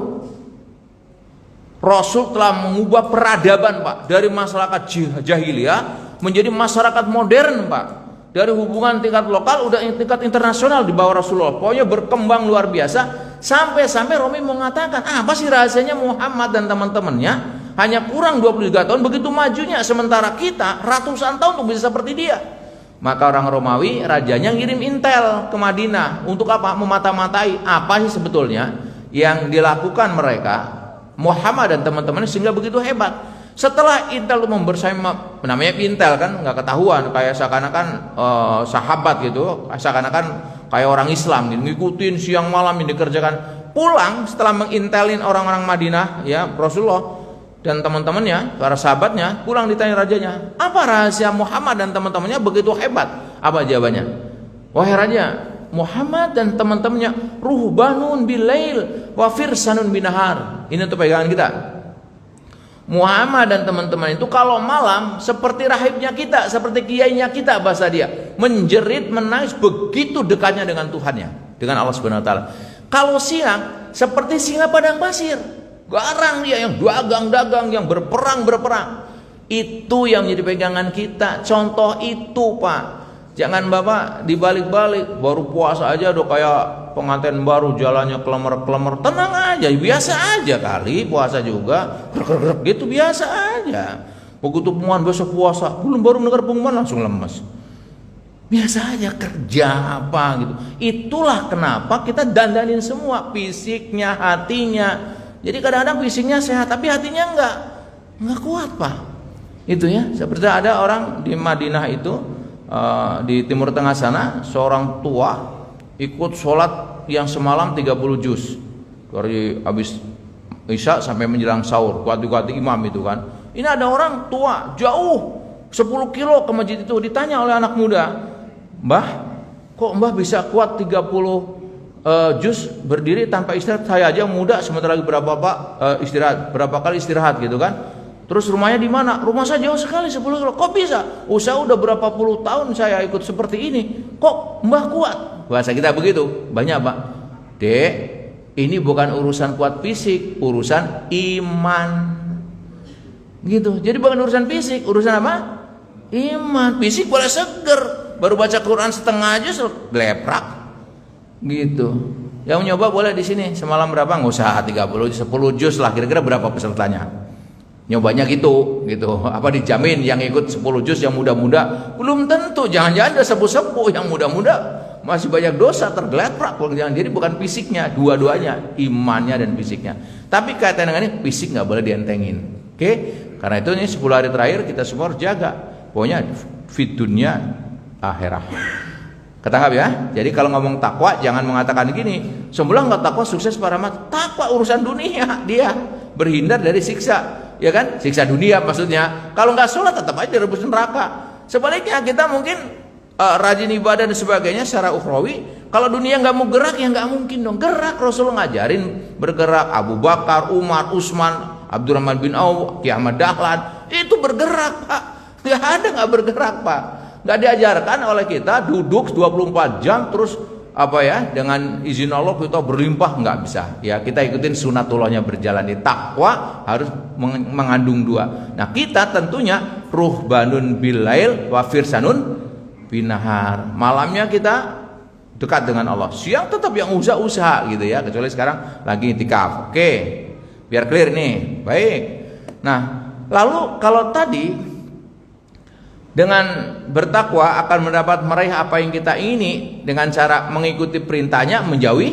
Rasul telah mengubah peradaban Pak, dari masyarakat jahiliyah menjadi masyarakat modern Pak. Dari hubungan tingkat lokal udah tingkat internasional di bawah Rasulullah. Pokoknya berkembang luar biasa sampai Romi mengatakan, apa sih rahasianya Muhammad dan teman-temannya hanya kurang 23 tahun begitu majunya, sementara kita ratusan tahun untuk bisa seperti dia. Maka orang Romawi rajanya ngirim intel ke Madinah untuk apa? Memata-matai apa sih sebetulnya yang dilakukan mereka Muhammad dan teman-temannya sehingga begitu hebat. Setelah intel membersamai, namanya intel kan nggak ketahuan, kayak seakan-akan sahabat gitu, seakan-akan kayak orang Islam gitu, ngikutin siang malam yang dikerjakan. Pulang setelah mengintelin orang-orang Madinah ya Rasulullah dan teman-temannya, para sahabatnya, pulang ditanya rajanya, apa rahasia Muhammad dan teman-temannya begitu hebat? Apa jawabannya? Wahai raja, Muhammad dan teman-temannya ruhbanun bilail wa firsanun binahar. Ini untuk pegangan kita. Muhammad dan teman-teman itu kalau malam seperti rahibnya kita, seperti kiainya kita, bahasa dia, menjerit, menangis begitu dekatnya dengan Tuhannya, dengan Allah Subhanahu wa taala. Kalau siang seperti singa padang pasir, garang dia, yang dagang-dagang, yang berperang. Itu yang menjadi pegangan kita. Contoh itu Pak. Jangan Bapak dibalik-balik, baru puasa aja udah kayak pengantin baru, jalannya klemer-klemer. Tenang aja, biasa aja kali, puasa juga gitu, biasa aja. Begitu pengumuman besok puasa, baru mendengar pengumuman langsung lemes. Biasa aja, kerja apa gitu. Itulah kenapa kita dandanin semua, fisiknya, hatinya. Jadi kadang-kadang fisiknya sehat tapi hatinya enggak kuat Pak. Itu ya, seperti ada orang di Madinah itu, di Timur Tengah sana, seorang tua ikut sholat yang semalam 30 juz dari habis Isya sampai menjelang sahur, kuat-kuat imam itu kan. Ini ada orang tua jauh 10 kilo ke masjid itu, ditanya oleh anak muda, Mbah, kok Mbah bisa kuat 30 juz berdiri tanpa istirahat? Saya aja muda, sebentar lagi berapa Pak istirahat, berapa kali istirahat gitu kan. Terus rumahnya di mana? Rumah saya jauh sekali 10 kilo. Kok bisa? Saya udah berapa puluh tahun saya ikut seperti ini. Kok Mbah kuat? Bahasa kita begitu. Banyak Pak. Dek, ini bukan urusan kuat fisik, urusan iman. Gitu. Jadi bukan urusan fisik, urusan apa? Iman. Fisik boleh seger, baru baca Quran setengah aja leprak. Gitu. Yang nyoba boleh di sini. Semalam berapa? Nggak usah 30, 10 juz lah. Kira-kira berapa pesertanya? Nyobanya gitu apa dijamin yang ikut 10 juz yang muda-muda? Belum tentu, jangan-jangan ada sepuh-sepuh yang muda-muda masih banyak dosa tergeleprak. Jadi bukan fisiknya, dua-duanya, imannya dan fisiknya. Tapi kaitan dengan ini, fisik nggak boleh dientengin. Oke? Karena itu ini 10 hari terakhir kita semua harus jaga. Pokoknya fit dunya akhirah. Ketangkap ya? Jadi kalau ngomong takwa jangan mengatakan gini, semula nggak takwa sukses para mat. Takwa urusan dunia, dia berhindar dari siksa. Ya kan, siksa dunia maksudnya. Kalau nggak sholat tetap aja direbus neraka. Sebaliknya kita mungkin rajin ibadah dan sebagainya secara ukhrawi. Kalau dunia nggak mau gerak ya nggak mungkin dong. Gerak, Rasulullah ngajarin bergerak. Abu Bakar, Umar, Utsman, Abdurrahman bin Auf, Ki Ahmad Dahlan, itu bergerak Pak. Nggak bergerak Pak. Nggak diajarkan oleh kita duduk 24 jam terus dengan izin Allah kita berlimpah, nggak bisa. Ya kita ikutin sunatullahnya berjalan di takwa harus mengandung dua. Nah kita tentunya ruhbanun bilail wa firsanun binahar. Malamnya kita dekat dengan Allah, siang tetap yang usaha gitu ya, kecuali sekarang lagi itikaf. Oke, biar clear nih. Baik. Nah lalu kalau tadi dengan bertakwa akan mendapat meraih apa yang kita ini dengan cara mengikuti perintahnya, menjauhi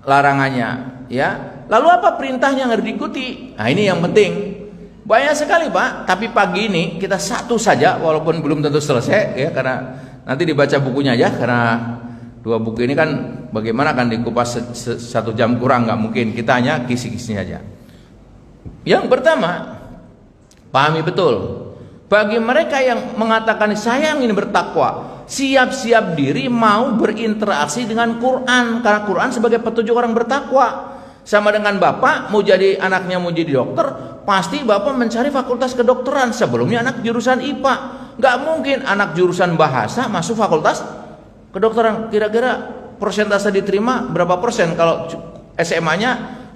larangannya, ya. Lalu apa perintahnya yang harus diikuti? Nah, ini yang penting. Banyak sekali, Pak, tapi pagi ini kita satu saja walaupun belum tentu selesai ya, karena nanti dibaca bukunya aja, karena 2 buku ini kan bagaimana kan dikupas 1 jam kurang, nggak mungkin. Kita hanya kisi-kisinya aja. Yang pertama, pahami betul. Bagi mereka yang mengatakan saya ingin bertakwa, siap-siap diri mau berinteraksi dengan Quran, karena Quran sebagai petunjuk orang bertakwa. Sama dengan bapak mau jadi anaknya mau jadi dokter, pasti bapak mencari fakultas kedokteran. Sebelumnya anak jurusan IPA, nggak mungkin anak jurusan bahasa masuk fakultas kedokteran. Kira-kira persentase diterima berapa persen kalau SMA-nya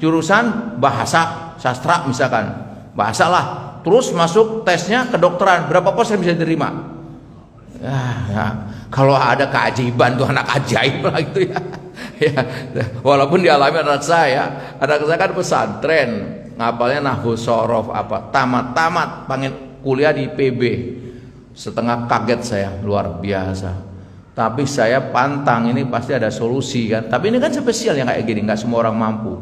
jurusan bahasa sastra misalkan, bahasa lah. Terus masuk tesnya kedokteran, berapa persen bisa diterima? Ya, kalau ada keajaiban tuh, anak ajaib lah gitu ya. Ya, walaupun dialami anak saya kan pesantren, ngapalnya nahwu sorof tamat pengen kuliah di IPB. Setengah kaget saya, luar biasa. Tapi saya pantang, ini pasti ada solusi kan. Tapi ini kan spesial yang kayak gini, nggak semua orang mampu.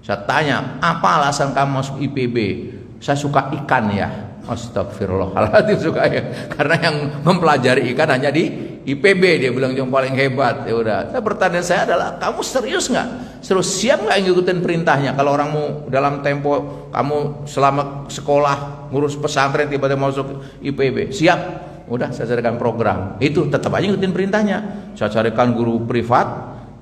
Saya tanya, apa alasan kamu masuk IPB? Saya suka ikan ya. Astagfirullahaladzim, suka ya. Karena yang mempelajari ikan hanya di IPB, dia bilang yang paling hebat. Ya udah. Pertanyaan saya adalah, kamu serius nggak? Serius siap nggak ngikutin perintahnya? Kalau orang mau dalam tempo kamu selama sekolah ngurus pesantren tiba-tiba masuk IPB, siap? Udah, saya carikan program. Itu tetap aja ngikutin perintahnya. Saya carikan guru privat,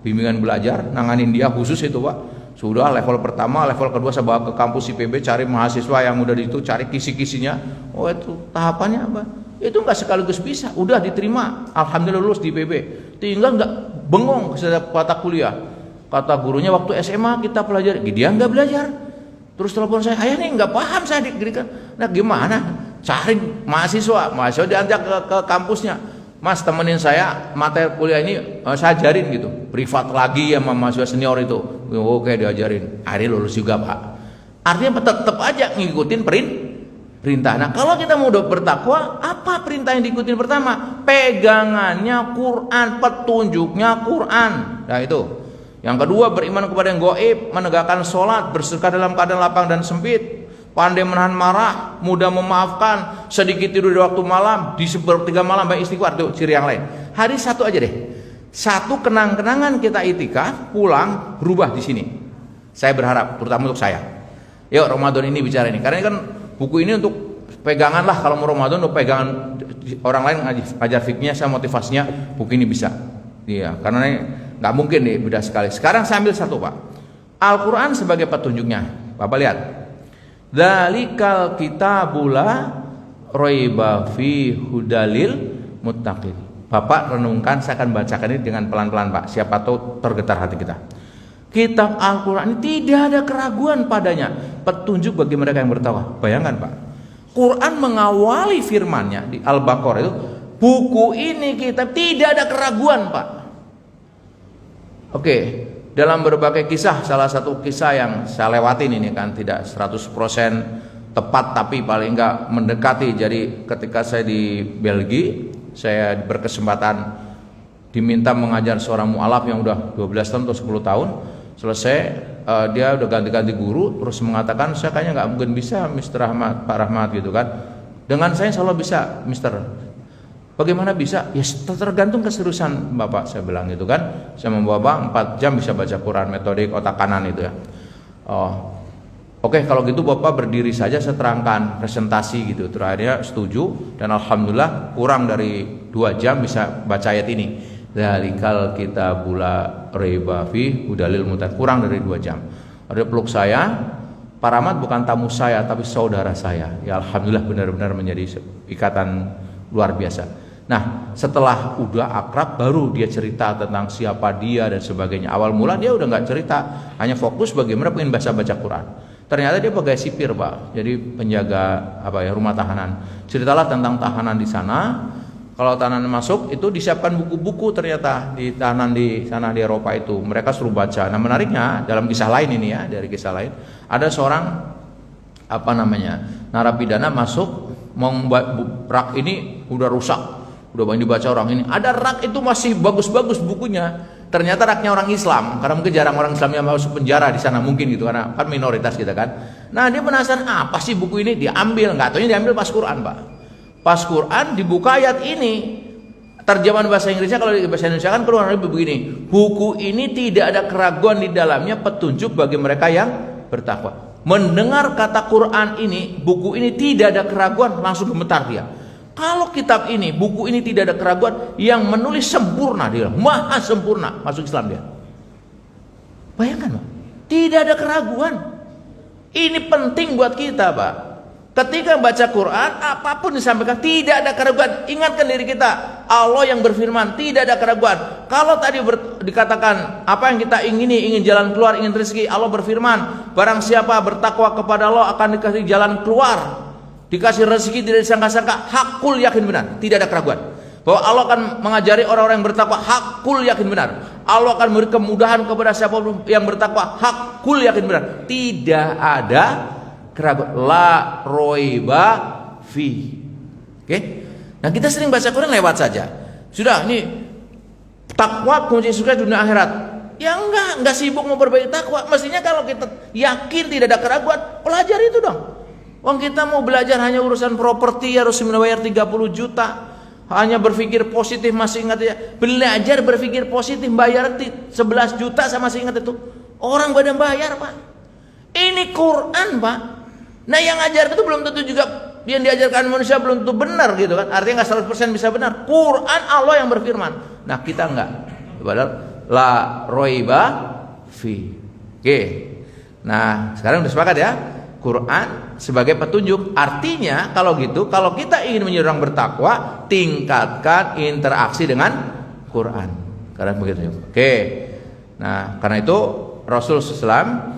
bimbingan belajar, nanganin dia khusus itu, Pak. Sudah level pertama, level kedua saya bawa ke kampus IPB, cari mahasiswa yang udah itu, cari kisi-kisinya. Oh itu tahapannya apa? Itu nggak sekaligus bisa. Udah diterima, alhamdulillah lulus di IPB. Tinggal nggak bengong setiap mata kuliah. Kata gurunya waktu SMA kita pelajari, dia nggak belajar. Terus telepon saya, ayah nih nggak paham saya dikirikan. Nah gimana? Cari mahasiswa diajak ke kampusnya. Mas temenin saya materi kuliah ini, saya ajarin gitu, privat lagi sama mahasiswa senior itu. Oke, diajarin, akhirnya lulus juga Pak. Artinya tetap aja ngikutin perintah. Nah kalau kita mau bertakwa, apa perintah yang diikutin pertama? Pegangannya Quran, petunjuknya Quran. Nah itu. Yang kedua, beriman kepada yang gaib, menegakkan sholat, bersedekah dalam keadaan lapang dan sempit, pandai menahan marah, mudah memaafkan, sedikit tidur di waktu malam, di sepertiga malam baik istighfar. Tuh ciri yang lain. Hari satu aja deh. Satu kenang-kenangan kita itikaf, pulang rubah di sini. Saya berharap, terutama untuk saya. Yuk Ramadan ini bicara ini, karena ini kan buku ini untuk pegangan lah. Kalau mau Ramadan untuk pegangan orang lain ajar fikihnya, saya motivasinya buku ini bisa. Iya, karena ini nggak mungkin nih beda sekali. Sekarang saya ambil satu Pak. Al-Quran sebagai petunjuknya. Bapak lihat. Dzalikal kitabula raiba fi hudalil muttaqin. Bapak renungkan, saya akan bacakan ini dengan pelan-pelan Pak. Siapa tahu tergetar hati kita. Kitab Al-Quran ini tidak ada keraguan padanya, petunjuk bagi mereka yang bertakwa. Bayangkan Pak, Quran mengawali firman-Nya di Al-Baqarah itu, buku ini kitab tidak ada keraguan Pak. Oke. Dalam berbagai kisah, salah satu kisah yang saya lewatin ini kan tidak 100% tepat tapi paling enggak mendekati. Jadi ketika saya di Belgia, saya berkesempatan diminta mengajar seorang mu'alaf yang udah 12 tahun atau 10 tahun. Selesai dia udah ganti-ganti guru, terus mengatakan saya kayaknya nggak mungkin bisa Mr. Rahmat, Pak Rahmat gitu kan. Dengan saya insya Allah bisa Mr. Bagaimana bisa? Ya tergantung keseriusan Bapak, saya bilang gitu kan. Saya membawa Bapak 4 jam bisa baca Quran, metodik otak kanan itu ya. Oke, kalau gitu Bapak berdiri saja, saya terangkan presentasi gitu. Terakhirnya setuju dan alhamdulillah kurang dari 2 jam bisa baca ayat ini. Dzalikal kitabula raiba fi hudalil muttaqin, kurang dari 2 jam. Ada peluk saya, Pak Rahmat bukan tamu saya tapi saudara saya. Ya alhamdulillah benar-benar menjadi ikatan luar biasa. Nah setelah udah akrab baru dia cerita tentang siapa dia dan sebagainya. Awal mula dia udah nggak cerita, hanya fokus bagaimana pengen baca Quran. Ternyata dia pegawai sipir Pak, jadi penjaga rumah tahanan. Ceritalah tentang tahanan di sana. Kalau tahanan masuk itu disiapkan buku-buku ternyata di tahanan di sana di Eropa itu. Mereka suruh baca. Nah menariknya dalam kisah lain ini ya, dari kisah lain ada seorang narapidana masuk rak ini udah rusak, udah banyak dibaca orang ini. Ada rak itu masih bagus-bagus bukunya. Ternyata raknya orang Islam, karena mungkin jarang orang Islam yang masuk penjara di sana mungkin gitu, karena kan minoritas kita kan. Nah dia penasaran apa sih buku ini, diambil, nggak taunya diambil pas Quran Pak. Pas Quran dibuka ayat ini, terjemahan bahasa Inggrisnya kalau di bahasa Indonesia kan keluar lebih begini, buku ini tidak ada keraguan di dalamnya, petunjuk bagi mereka yang bertakwa. Mendengar kata Quran ini, buku ini tidak ada keraguan, langsung gemetar dia. Kalau kitab ini, buku ini tidak ada keraguan, yang menulis sempurna dia, maha sempurna, masuk Islam dia. Bayangkan Pak, tidak ada keraguan. Ini penting buat kita Pak. Ketika baca Quran, apapun disampaikan tidak ada keraguan. Ingatkan diri kita, Allah yang berfirman, tidak ada keraguan. Kalau tadi dikatakan apa yang kita ingin jalan keluar, ingin rezeki, Allah berfirman, barang siapa bertakwa kepada Allah akan dikasih jalan keluar, dikasih rezeki tidak disangka-sangka, hakul yakin benar, tidak ada keraguan bahwa Allah akan mengajari orang-orang yang bertakwa, hakul yakin benar. Allah akan memberi kemudahan kepada siapa yang bertakwa, hakul yakin benar, tidak ada keraguan, la roiba fi. Oke? Nah kita sering baca Quran lewat saja. Sudah, ini takwa kunci sukses dunia akhirat. Ya enggak sibuk memperbaiki takwa. Mestinya kalau kita yakin tidak ada keraguan, pelajari itu dong. Wong kita mau belajar hanya urusan properti harus membayar 30 juta. Hanya berpikir positif masih ingat ya. Belajar berpikir positif bayar 11 juta sama masih ingat itu. Orang badan bayar Pak. Ini Quran Pak. Nah yang ngajar itu belum tentu juga yang diajarkan manusia belum tentu benar gitu kan. Artinya nggak 100% bisa benar. Quran Allah yang berfirman. Nah kita enggak. Padahal la roiba fi. Oke. Nah sekarang udah sepakat ya. Quran sebagai petunjuk. Artinya kalau gitu, kalau kita ingin menjadi orang bertakwa, tingkatkan interaksi dengan Quran. Karena begitu. Oke. Nah karena itu Rasul SAW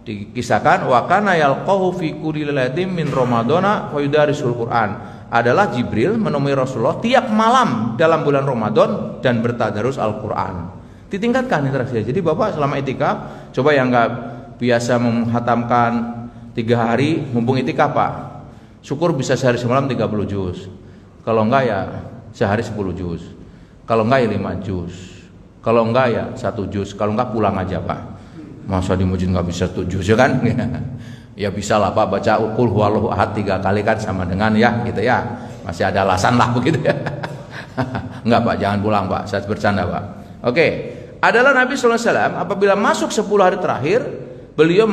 dikisahkan wa kana yalqahu fi kulli lailatin min ramadhana wa yudarisul Quran. Adalah Jibril menemui Rasulullah tiap malam dalam bulan Ramadan dan bertadarus Al-Quran. Ditingkatkan interaksi. Jadi Bapak selama itikaf coba yang enggak biasa menghatamkan 3 hari mumpung itikaf Pak, syukur bisa sehari semalam 30 juz. Kalau enggak ya sehari 10 juz. Kalau enggak ya 5 juz. Kalau enggak ya 1 juz. Kalau enggak pulang aja Pak. Masa di masjid enggak bisa 7 juz ya kan? Ya bisa lah Pak, baca qul huwallahu ahad 3 kali kan sama dengan ya gitu ya. Masih ada alasan lah begitu ya. Enggak Pak, jangan pulang Pak. Saya bercanda Pak. Oke. Adalah Nabi sallallahu alaihi wasallam apabila masuk 10 hari terakhir, beliau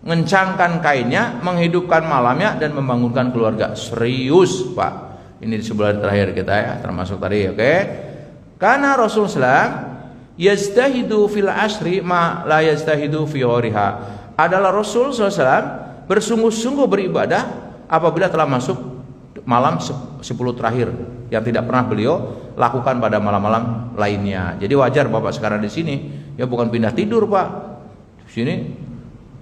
mengencangkan kainnya, menghidupkan malamnya dan membangunkan keluarga. Serius Pak. Ini di 10 hari terakhir kita ya, termasuk tadi, oke. Karena Rasulullah yazdahidu fil ashri ma la yazdahidu fi ghariha. Adalah Rasul SAW bersungguh-sungguh beribadah apabila telah masuk malam 10 terakhir yang tidak pernah beliau lakukan pada malam-malam lainnya. Jadi wajar Bapak sekarang di sini ya bukan pindah tidur Pak. Di sini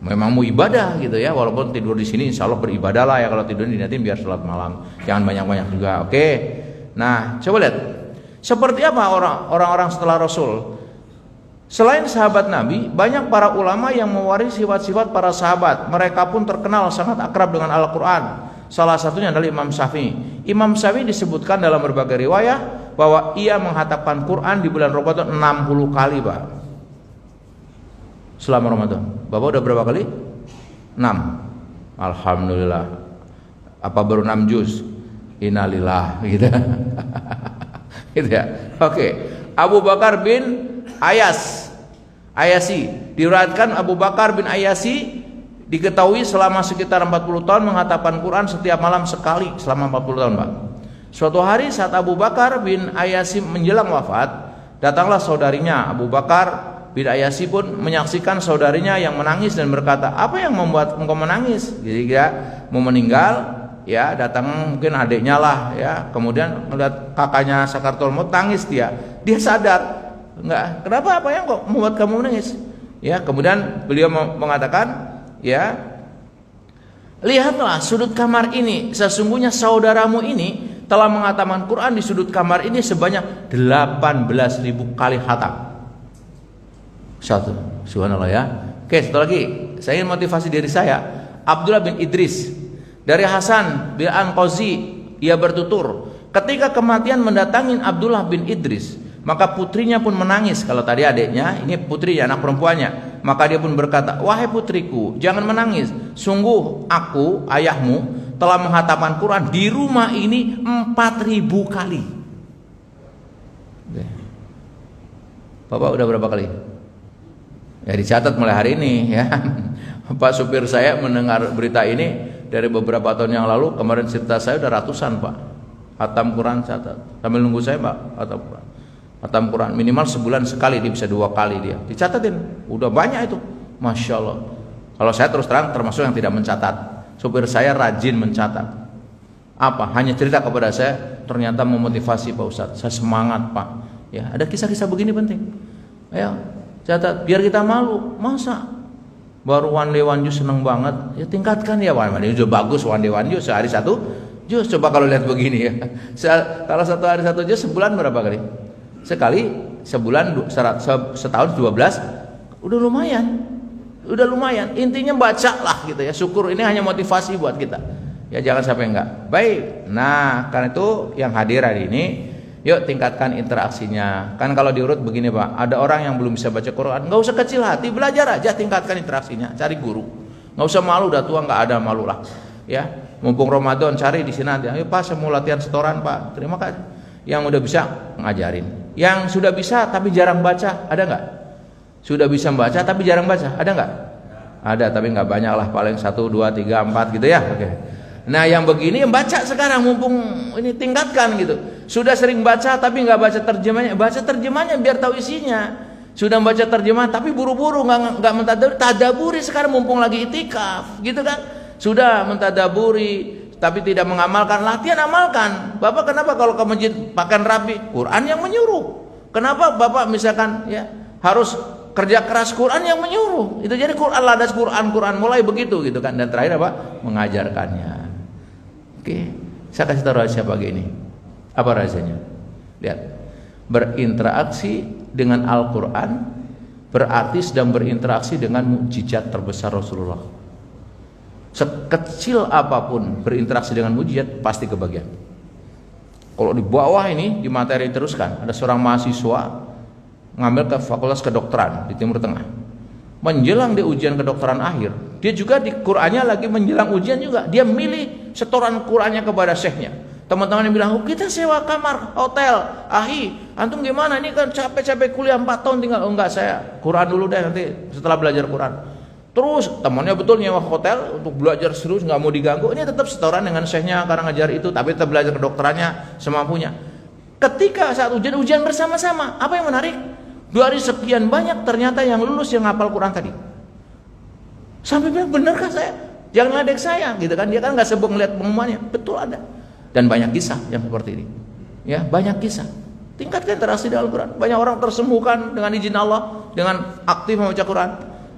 memang mau ibadah gitu ya, walaupun tidur di sini insya Allah beribadah lah ya, kalau tidur diniatin biar sholat malam, jangan banyak-banyak juga. Oke. Nah coba lihat seperti apa orang-orang setelah Rasul. Selain sahabat Nabi, banyak para ulama yang mewarisi sifat-sifat para sahabat. Mereka pun terkenal sangat akrab dengan Al-Quran. Salah satunya adalah Imam Syafi'i. Imam Syafi'i disebutkan dalam berbagai riwayat bahwa ia menghatamkan Quran di bulan Ramadan 60 kali Pak. Selama Ramadan. Bapak udah berapa kali? 6. Alhamdulillah. Apa baru 6 juz? Innalillah gitu. Gitu ya. Oke. Abu Bakar bin Ayasi, diriwayatkan Abu Bakar bin Ayasi diketahui selama sekitar 40 tahun menghatamkan Quran setiap malam sekali selama 40 tahun Pak. Suatu hari saat Abu Bakar bin Ayasi menjelang wafat, datanglah saudarinya Abu Bakar bin Ayyasi pun menyaksikan saudarinya yang menangis dan berkata, apa yang membuat engkau menangis? Jadi dia mau meninggal, ya datang mungkin adiknya lah, ya kemudian melihat kakaknya sakaratul maut, tangis dia sadar, enggak, kenapa, apa yang kok membuat kamu menangis? Ya kemudian beliau mengatakan, ya lihatlah sudut kamar ini, sesungguhnya saudaramu ini telah menghatamkan Quran di sudut kamar ini sebanyak 18.000 kali khatam. Satu, subhanallah ya. Oke, satu lagi, saya ingin motivasi diri saya. Abdullah bin Idris dari Hasan bin An-Qazi, ia bertutur, ketika kematian mendatangin Abdullah bin Idris, maka putrinya pun menangis. Kalau tadi adiknya, ini putrinya, anak perempuannya. Maka dia pun berkata, wahai putriku, jangan menangis. Sungguh aku, ayahmu, telah menghatamkan Quran di rumah ini 4.000 kali. Bapak udah berapa kali? Ya dicatat mulai hari ini ya. Pak supir saya mendengar berita ini dari beberapa tahun yang lalu. Kemarin cerita saya udah ratusan Pak. Hatam Quran catat. Sambil nunggu saya Pak, hatam Quran minimal sebulan sekali, dia bisa 2 kali dia dicatatin. Udah banyak itu, masya Allah. Kalau saya terus terang termasuk yang tidak mencatat. Supir saya rajin mencatat. Apa? Hanya cerita kepada saya, ternyata memotivasi Pak Ustadz. Saya semangat Pak. Ya ada kisah-kisah begini penting. Ayo catat, biar kita malu. Masa baru one day one juz seneng banget, ya tingkatkan ya. Ini udah bagus one day one juz, sehari 1 juz. Coba kalau lihat begini ya, kalau 1 hari 1 juz, sebulan berapa kali? Sekali, sebulan, setahun 12, udah lumayan. Intinya baca lah gitu ya. Syukur, ini hanya motivasi buat kita. Ya jangan sampai enggak. Baik. Nah, karena itu yang hadir hari ini, yuk tingkatkan interaksinya. Kan kalau diurut begini Pak, ada orang yang belum bisa baca Quran, nggak usah kecil hati, belajar aja, tingkatkan interaksinya, cari guru. Nggak usah malu, udah tua nggak ada malu lah. Ya, mumpung Ramadan cari di sini aja. Ayo Pak, saya mau latihan setoran Pak. Terima kasih. Yang udah bisa ngajarin. Yang sudah bisa tapi jarang baca, ada nggak? Sudah bisa membaca tapi jarang baca, ada nggak? Ada tapi nggak banyak lah, paling 1, 2, 3, 4 gitu ya. Oke. Nah yang begini yang baca sekarang, mumpung ini tingkatkan gitu. Sudah sering baca tapi nggak baca terjemahnya, baca terjemahnya biar tahu isinya. Sudah baca terjemah tapi buru-buru nggak mentadaburi sekarang mumpung lagi itikaf, gitu kan? Sudah mentadaburi tapi tidak mengamalkan, latihan amalkan. Bapak kenapa kalau ke masjid pakaian rapi? Quran yang menyuruh. Kenapa Bapak misalkan ya harus kerja keras? Quran yang menyuruh. Itu jadi Quran, ladas Quran mulai begitu gitu kan. Dan terakhir apa? Mengajarkannya. Oke, saya kasih tahu rahasia pagi ini. Apa rahasianya? Lihat, berinteraksi dengan Al-Quran berarti sedang berinteraksi dengan mukjizat terbesar Rasulullah. Sekecil apapun berinteraksi dengan mukjizat pasti kebagian. Kalau di bawah ini di materi teruskan, ada seorang mahasiswa ngambil ke fakultas kedokteran di Timur Tengah. Menjelang di ujian kedokteran akhir, dia juga di Qur'annya lagi menjelang ujian juga, dia milih setoran Qur'annya kepada syekhnya. Teman-teman yang bilang, oh, kita sewa kamar hotel, antum gimana, ini kan capek-capek kuliah 4 tahun tinggal. Oh enggak, saya Quran dulu deh nanti setelah belajar Quran. Terus temannya betul nyewa hotel untuk belajar serius, nggak mau diganggu. Ini tetap setoran dengan syekhnya karena ngajar itu, tapi tetap belajar kedokterannya semampunya. Ketika saat ujian bersama-sama, apa yang menarik? 2 hari sekian banyak ternyata yang lulus yang hafal Quran tadi. Sampai bilang, benarkah saya? Jangan ledek saya, gitu kan? Dia kan nggak sebut ngeliat pengumumannya, betul ada. Dan banyak kisah yang seperti ini. Ya, banyak kisah. Tingkatkan interaksi dengan Al-Quran. Banyak orang tersembuhkan dengan izin Allah, dengan aktif membaca Quran.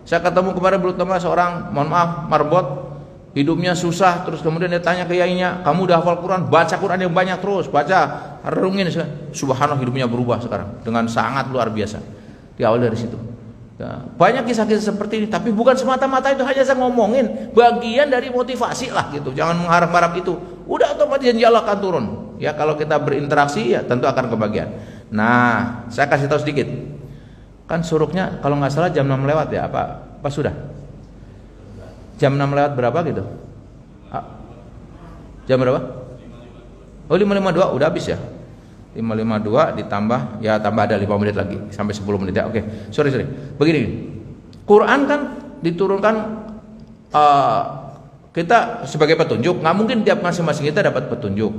Saya ketemu kemarin bersama seorang, mohon maaf, marbot, hidupnya susah, terus kemudian dia tanya ke yainya, kamu udah hafal Quran? Baca Quran yang banyak terus, baca, renungin. Subhanallah, hidupnya berubah sekarang dengan sangat luar biasa. Di awal dari situ. Ya, banyak kisah-kisah seperti ini, tapi bukan semata-mata itu hanya saya ngomongin, bagian dari motivasi lah gitu. Jangan mengharap-harap itu. Udah otomatis janji Allah akan turun. Ya kalau kita berinteraksi ya tentu akan kebagian. Nah, saya kasih tahu sedikit. Kan suruknya kalau nggak salah jam 6 lewat ya, apa sudah? Jam 6 lewat berapa gitu? Jam berapa? Oh 5.52 udah habis ya. 5.52 ditambah ya, tambah ada 5 menit lagi sampai 10 menit ya. Oke. Sorry. Begini. Quran kan diturunkan kita sebagai petunjuk, nggak mungkin tiap masing-masing kita dapat petunjuk.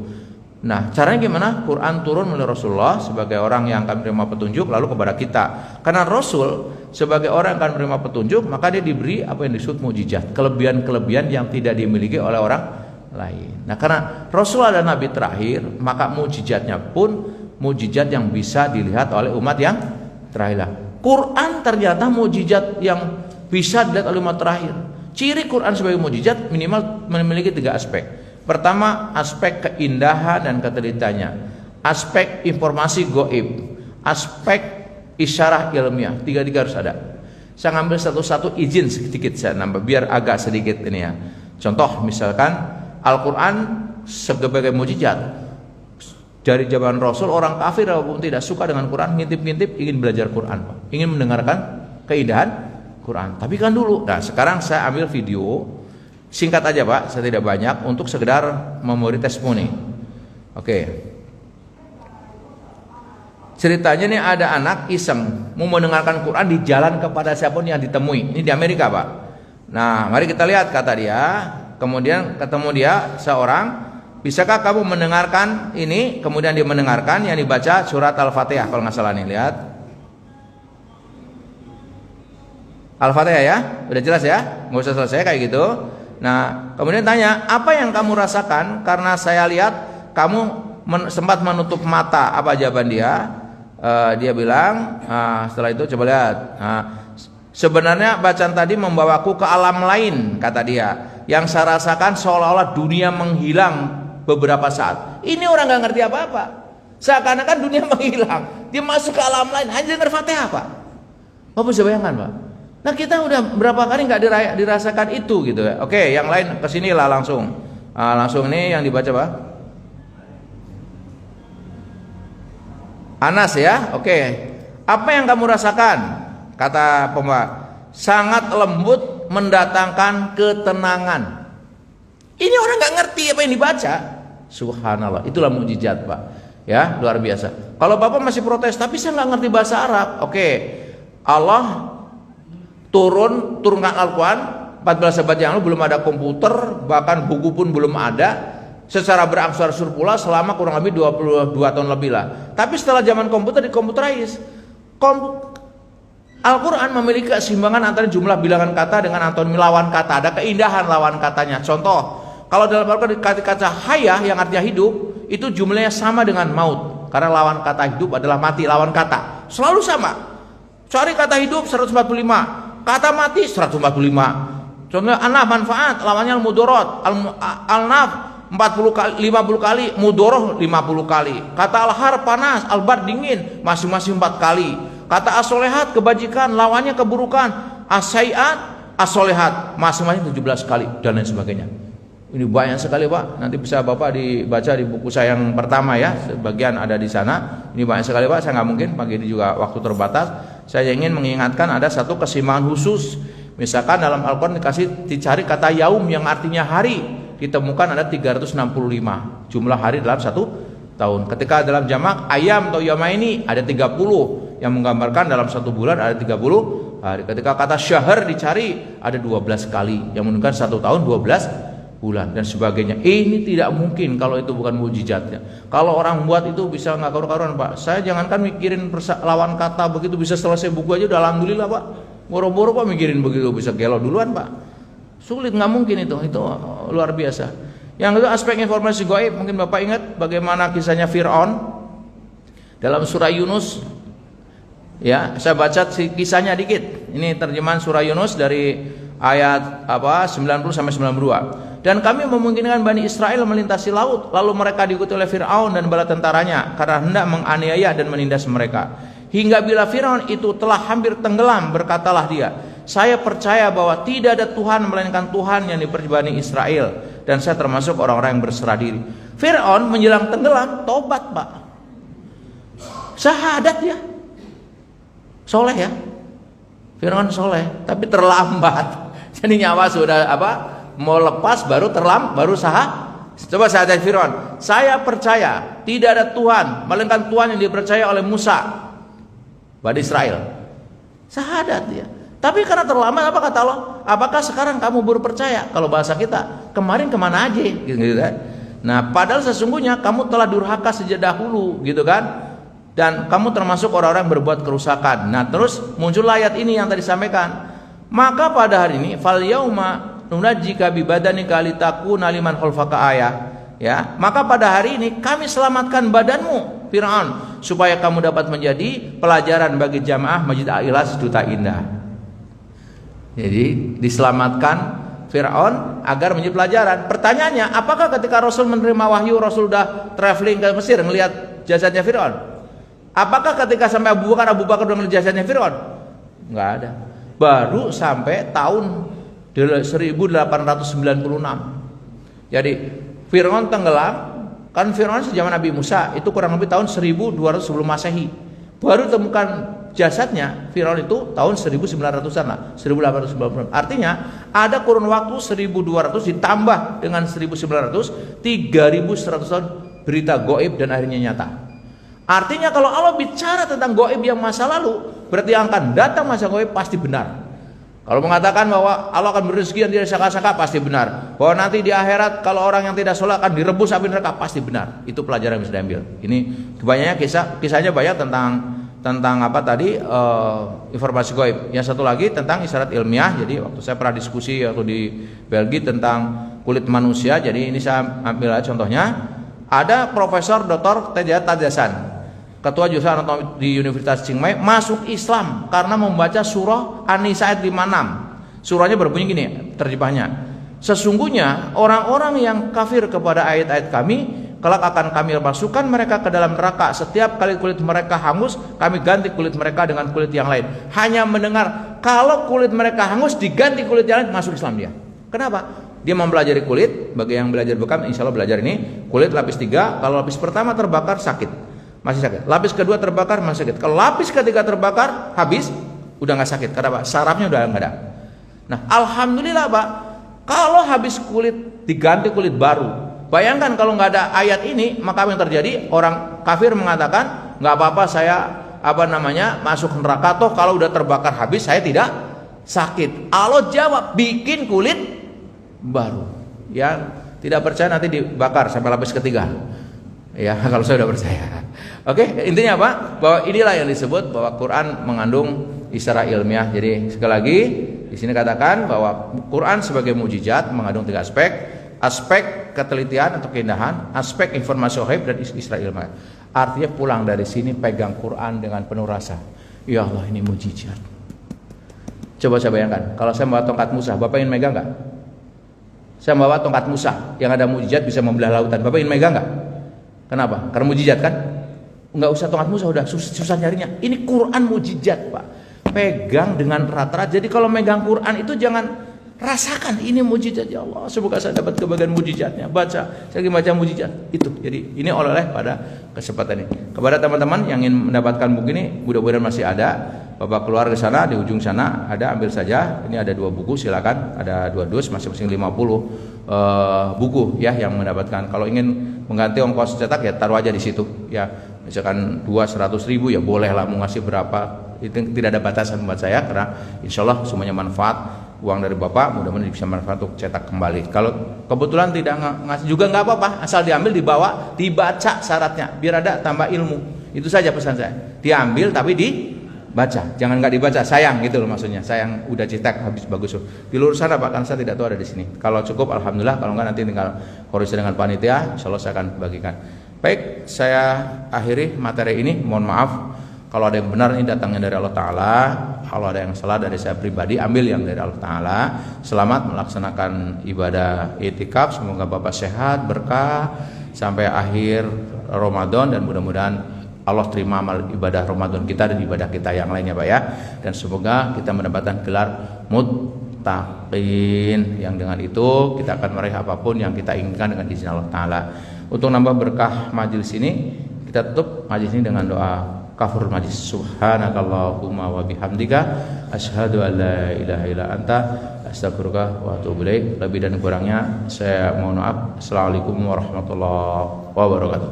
Nah, caranya gimana? Quran turun melalui Rasulullah sebagai orang yang akan menerima petunjuk lalu kepada kita. Karena Rasul sebagai orang yang akan menerima petunjuk, maka dia diberi apa yang disebut mukjizat, kelebihan-kelebihan yang tidak dimiliki oleh orang lain. Nah, karena Rasul adalah nabi terakhir, maka mukjizatnya pun mukjizat yang bisa dilihat oleh umat yang terakhir. Quran ternyata mukjizat yang bisa dilihat oleh umat terakhir. Ciri Quran sebagai mukjizat minimal memiliki 3 aspek. Pertama, aspek keindahan dan ketelitiannya, aspek informasi gaib, aspek isyarah ilmiah. 3 harus ada. Saya ngambil satu-satu, izin sedikit saya nambah biar agak sedikit ini ya. Contoh misalkan Al-Quran sebagai mukjizat. Dari zaman Rasul, orang kafir walaupun tidak suka dengan Quran, ngintip-ngintip ingin belajar Quran, Pak. Ingin mendengarkan keindahan Quran. Tapi kan dulu. Nah, sekarang saya ambil video singkat aja, Pak, saya tidak banyak, untuk sekedar memberi testimoni. Oke. Ceritanya nih ada anak iseng mau mendengarkan Quran di jalan kepada siapapun yang ditemui. Ini di Amerika, Pak. Nah, mari kita lihat, kata dia. Kemudian ketemu dia seorang, bisakah kamu mendengarkan ini? Kemudian dia mendengarkan yang dibaca surat Al-Fatihah kalau nggak salah nih, lihat. Al-Fatihah ya, udah jelas ya, nggak usah selesai kayak gitu. Nah, kemudian tanya, apa yang kamu rasakan? Karena saya lihat kamu sempat menutup mata. Apa jawaban dia? Dia bilang, setelah itu coba lihat. Sebenarnya bacaan tadi membawaku ke alam lain, kata dia. Yang saya rasakan seolah-olah dunia menghilang beberapa saat. Ini orang nggak ngerti apa-apa. Seakan-akan dunia menghilang. Dia masuk ke alam lain, hanya dengar Fatihah, Pak. Bapak bisa bayangkan, Pak? Nah, kita udah berapa kali nggak dirasakan itu gitu ya. Oke, yang lain kesinilah langsung. Langsung ini yang dibaca, Pak. Anas ya. Oke. Apa yang kamu rasakan? Kata pembawa, sangat lembut, mendatangkan ketenangan. Ini orang nggak ngerti apa yang dibaca. Subhanallah, itulah mukjizat, Pak. Ya, luar biasa. Kalau Bapak masih protes, tapi saya nggak ngerti bahasa Arab. Oke. Allah turunkan Al-Quran 14 abad yang lalu, belum ada komputer, bahkan buku pun belum ada, secara berangsur-angsur pula selama kurang lebih 22 tahun lebih lah. Tapi setelah zaman komputer dikomputerais, Al-Quran memiliki keseimbangan antara jumlah bilangan kata dengan antonim lawan kata. Ada keindahan lawan katanya. Contoh, kalau dalam Al-Quran kata hayah yang artinya hidup, itu jumlahnya sama dengan maut, karena lawan kata hidup adalah mati. Lawan kata selalu sama. Cari kata hidup 145, kata mati 145. Contohnya anaf manfaat, lawannya al-mudarat. Al-naf 40 kali, 50 kali, mudoroh 50 kali. Kata al-har panas, al-bard dingin, masing-masing 4 kali. Kata as-solehat kebajikan, lawannya keburukan. As-sayiat, as-solehat, masing-masing 17 kali, dan lain sebagainya. Ini banyak sekali, Pak. Nanti bisa Bapak dibaca di buku saya yang pertama ya, sebagian ada di sana. Ini banyak sekali, Pak. Saya nggak mungkin, pagi ini juga waktu terbatas. Saya ingin mengingatkan ada satu keseimbangan khusus. Misalkan dalam Al-Quran dicari kata yaum yang artinya hari, ditemukan ada 365 jumlah hari dalam satu tahun. Ketika dalam jamak ayam atau yamaini ada 30 yang menggambarkan dalam satu bulan ada 30 hari. Ketika kata syahr dicari ada 12 kali yang menunjukkan satu tahun 12 bulan dan sebagainya. Ini tidak mungkin kalau itu bukan mukjizatnya. Kalau orang buat itu bisa nggak karu-karuan, Pak. Saya jangankan mikirin lawan kata begitu bisa selesai buku aja udah alhamdulillah, Pak. Boro-boro Pak mikirin begitu bisa gelo duluan, Pak. Sulit, nggak mungkin itu luar biasa. Yang kedua aspek informasi gaib, mungkin Bapak ingat bagaimana kisahnya Fir'aun dalam surah Yunus. Ya, saya baca kisahnya dikit. Ini terjemahan surah Yunus dari ayat 90 sampai 92. Dan kami memungkinkan Bani Israel melintasi laut, lalu mereka diikuti oleh Fir'aun dan bala tentaranya karena hendak menganiaya dan menindas mereka. Hingga bila Fir'aun itu telah hampir tenggelam, berkatalah dia, saya percaya bahwa tidak ada Tuhan melainkan Tuhan yang diberi Bani Israel, dan saya termasuk orang-orang yang berserah diri. Fir'aun menjelang tenggelam tobat, Pak. Syahadat ya. Soleh ya. Fir'aun soleh, tapi terlambat. Jadi nyawa sudah mau lepas baru Coba saya ajak Fir'aun, saya percaya tidak ada Tuhan melainkan Tuhan yang dipercaya oleh Musa, Bani Israel. Syahadat dia. Tapi karena terlambat, apa kata Allah? Apakah sekarang kamu baru percaya? Kalau bahasa kita, kemarin kemana aja? Gitu kan? Nah, padahal sesungguhnya kamu telah durhaka sejak dahulu, gitu kan? Dan kamu termasuk orang-orang yang berbuat kerusakan. Nah, terus muncul ayat ini yang tadi disampaikan. Maka pada hari ini, fal yauma nunajjika bi badanika litakuna liman khalfaka ayah. Ya, maka pada hari ini kami selamatkan badanmu, Fir'aun, supaya kamu dapat menjadi pelajaran bagi jamaah Masjid Al-Ikhlas Duta Indah. Jadi diselamatkan Fir'aun agar menjadi pelajaran. Pertanyaannya, apakah ketika Rasul menerima wahyu, Rasul sudah traveling ke Mesir melihat jasadnya Fir'aun? Apakah ketika sampai Abu Bakar sudah melihat jasadnya Fir'aun? Enggak ada. Baru sampai tahun 1896. Jadi Fir'aun tenggelam, kan Fir'aun sejaman Nabi Musa, itu kurang lebih tahun 1200 sebelum Masehi. Baru temukan jasadnya Fir'aun itu tahun 1900-an lah, 1890. Artinya ada kurun waktu 1200 ditambah dengan 1900, 3100 tahun berita goib dan akhirnya nyata. Artinya kalau Allah bicara tentang goib yang masa lalu, berarti yang akan datang masa goib pasti benar. Kalau mengatakan bahwa Allah akan beri rezeki yang tidak sangka-sangka, pasti benar. Bahwa nanti di akhirat kalau orang yang tidak sholat akan direbus api neraka, pasti benar. Itu pelajaran yang bisa diambil. Ini kebanyakan kisahnya banyak tentang apa tadi, informasi gaib. Yang satu lagi tentang isyarat ilmiah. Jadi waktu saya pernah diskusi waktu di Belgia tentang kulit manusia. Jadi ini saya ambil aja contohnya. Ada Profesor Dr. Teja Tadasan, Ketua Jurusan Anatomi di Universitas Chiang Mai, masuk Islam karena membaca surah An-Nisa ayat 56. Surahnya berbunyi gini, terjemahnya. Sesungguhnya orang-orang yang kafir kepada ayat-ayat kami, kelak akan kami masukkan mereka ke dalam neraka. Setiap kali kulit mereka hangus, kami ganti kulit mereka dengan kulit yang lain. Hanya mendengar kalau kulit mereka hangus diganti kulit yang lain, masuk Islam dia. Kenapa? Dia mempelajari kulit. Bagi yang belajar bekam, insya Allah belajar ini. Kulit lapis 3, kalau lapis pertama terbakar sakit, masih sakit. Lapis kedua terbakar masih sakit. Kalau lapis ketiga terbakar habis, udah nggak sakit. Kenapa? Sarafnya udah nggak ada. Nah, alhamdulillah Pak, kalau habis kulit diganti kulit baru. Bayangkan kalau nggak ada ayat ini, maka apa yang terjadi? Orang kafir mengatakan nggak apa-apa saya masuk neraka, toh kalau udah terbakar habis saya tidak sakit. Allah jawab, bikin kulit baru. Ya, tidak percaya nanti dibakar sampai lapis ketiga. Ya, kalau saya sudah percaya. Oke, intinya apa? Bahwa inilah yang disebut bahwa Quran mengandung istilah ilmiah. Jadi sekali lagi di sini katakan bahwa Quran sebagai mukjizat mengandung 3 aspek: aspek ketelitian atau keindahan, aspek informasi ghaib, dan istilah ilmiah. Artinya pulang dari sini pegang Quran dengan penuh rasa. Ya Allah, ini mukjizat. Coba saya bayangkan, kalau saya bawa tongkat Musa, Bapak ingin megang nggak? Saya bawa tongkat Musa yang ada mukjizat bisa membelah lautan, Bapak ingin megang nggak? Kenapa? Karena mukjizat kan? Nggak usah tongkat Musa, udah susah nyarinya. Ini Quran mukjizat Pak. Pegang dengan erat-erat. Jadi kalau megang Quran itu jangan rasakan ini mukjizat, ya Allah. Semoga saya dapat kebagian mukjizatnya. Baca, saya lagi baca mukjizat itu. Jadi ini oleh-oleh pada kesempatan ini. Kepada teman-teman yang ingin mendapatkan buku ini, mudah-mudahan masih ada. Bapak keluar ke sana, di ujung sana ada, ambil saja. Ini ada 2 buku, silakan. Ada 2 dus, masing-masing 50 buku ya yang mendapatkan. Kalau ingin mengganti ongkos cetak ya taruh aja di situ ya. Misalkan 200.000 ya boleh lah, mau ngasih berapa. Itu tidak ada batasan buat saya karena insya Allah semuanya manfaat. Uang dari Bapak mudah-mudahan bisa manfaat untuk cetak kembali. Kalau kebetulan tidak ngasih juga nggak apa-apa, asal diambil, dibawa, dibaca syaratnya biar ada tambah ilmu. Itu saja pesan saya. Diambil tapi dibaca, jangan nggak dibaca, sayang gitu loh maksudnya. Sayang udah cetak habis bagus. Di luar sana Pak, kan saya tidak tahu ada di sini. Kalau cukup alhamdulillah, kalau nggak nanti tinggal koreksi dengan panitia, insya Allah saya akan bagikan. Baik, saya akhiri materi ini. Mohon maaf kalau ada yang benar ini datangnya dari Allah Ta'ala. Kalau ada yang salah dari saya pribadi, ambil yang dari Allah Ta'ala. Selamat melaksanakan ibadah i'tikaf. Semoga Bapak sehat, berkah sampai akhir Ramadan, dan mudah-mudahan Allah terima amal ibadah Ramadan kita dan ibadah kita yang lainnya Pak ya. Dan semoga kita mendapatkan gelar muttaqin, yang dengan itu kita akan meraih apapun yang kita inginkan dengan izin Allah Ta'ala. Untuk nambah berkah majelis ini, kita tutup majelis ini dengan doa kafur majlis. Subhanakallahumma wa bihamdika asyhadu an la ilaha illa anta astaghfiruka wa atubu ilaik. Lebih dan kurangnya saya mohon maaf. Assalamualaikum warahmatullahi wabarakatuh.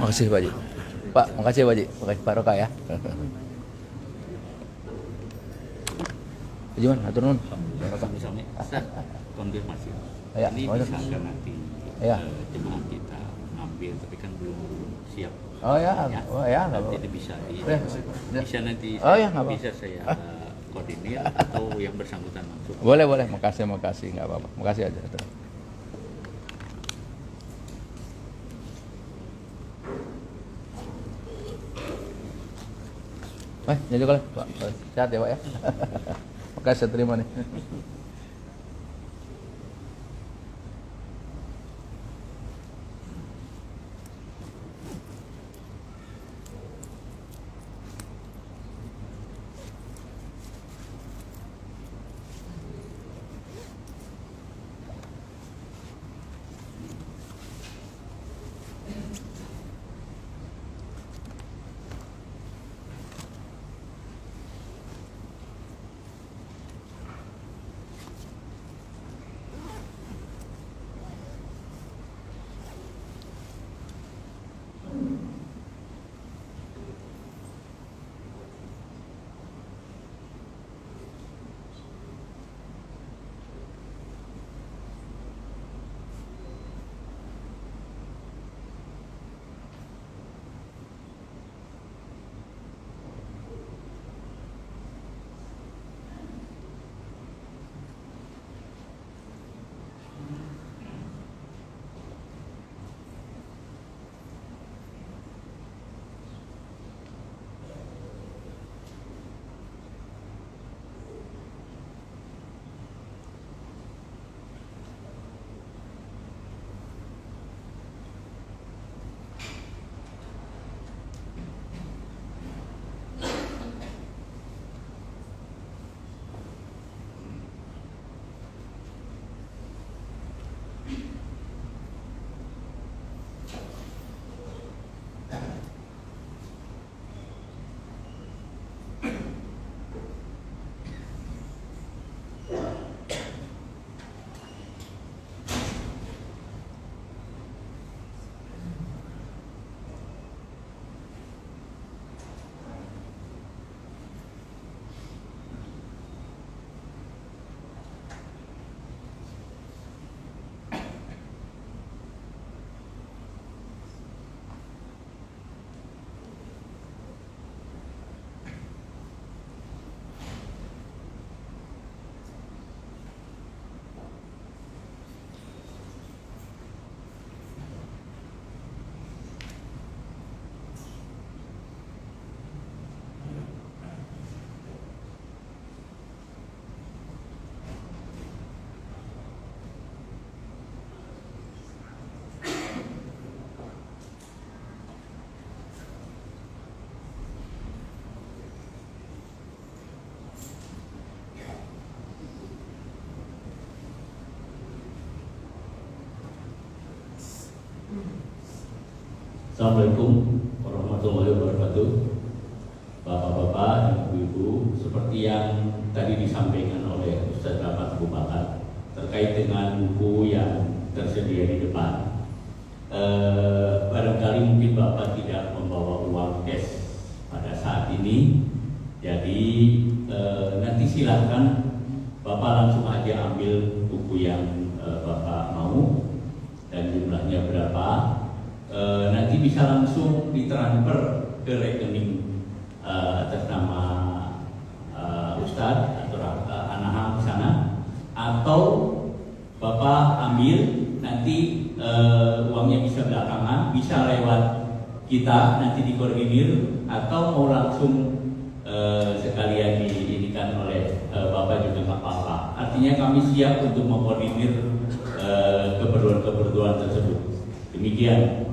Makasih Pak Haji. Pak, makasih Pak Haji. Makasih Pak Roka ya. Gimana? Atur nuhun. Misalnya, konfirmasi. Ya, Ini bisa kan nanti ya. jemaah kita ngambil, tapi kan belum siap. Oh ya, oh ya, nggak Nanti apa-apa. bisa Ya. bisa nanti Oh ya, nggak apa-apa. bisa saya koordinir atau yang bersangkutan langsung. Boleh, makasih, nggak apa-apa. Makasih aja. Jadi kalau Pak, sehat ya Pak ya. Makasih, saya terima nih. Assalamualaikum warahmatullahi wabarakatuh. Bapak-bapak, ibu-ibu, seperti yang tadi disampaikan oleh Ustaz Rahmat Abu Bakar terkait dengan buku yang tersedia di depan, barangkali mungkin Bapak tidak membawa uang cash pada saat ini, jadi nanti silahkan Bapak langsung aja ambil buku yang Bapak mau dan jumlahnya berapa. Nanti bisa langsung ditransfer ke rekening atas nama Ustadz atau Anaha di sana, atau Bapak ambil nanti uangnya bisa belakangan, bisa lewat kita nanti dikoordinir, atau mau langsung sekalian diinikan oleh Bapak juga nggak apa-apa. Artinya kami siap untuk mengkoordinir keperluan-keperluan tersebut. Demikian.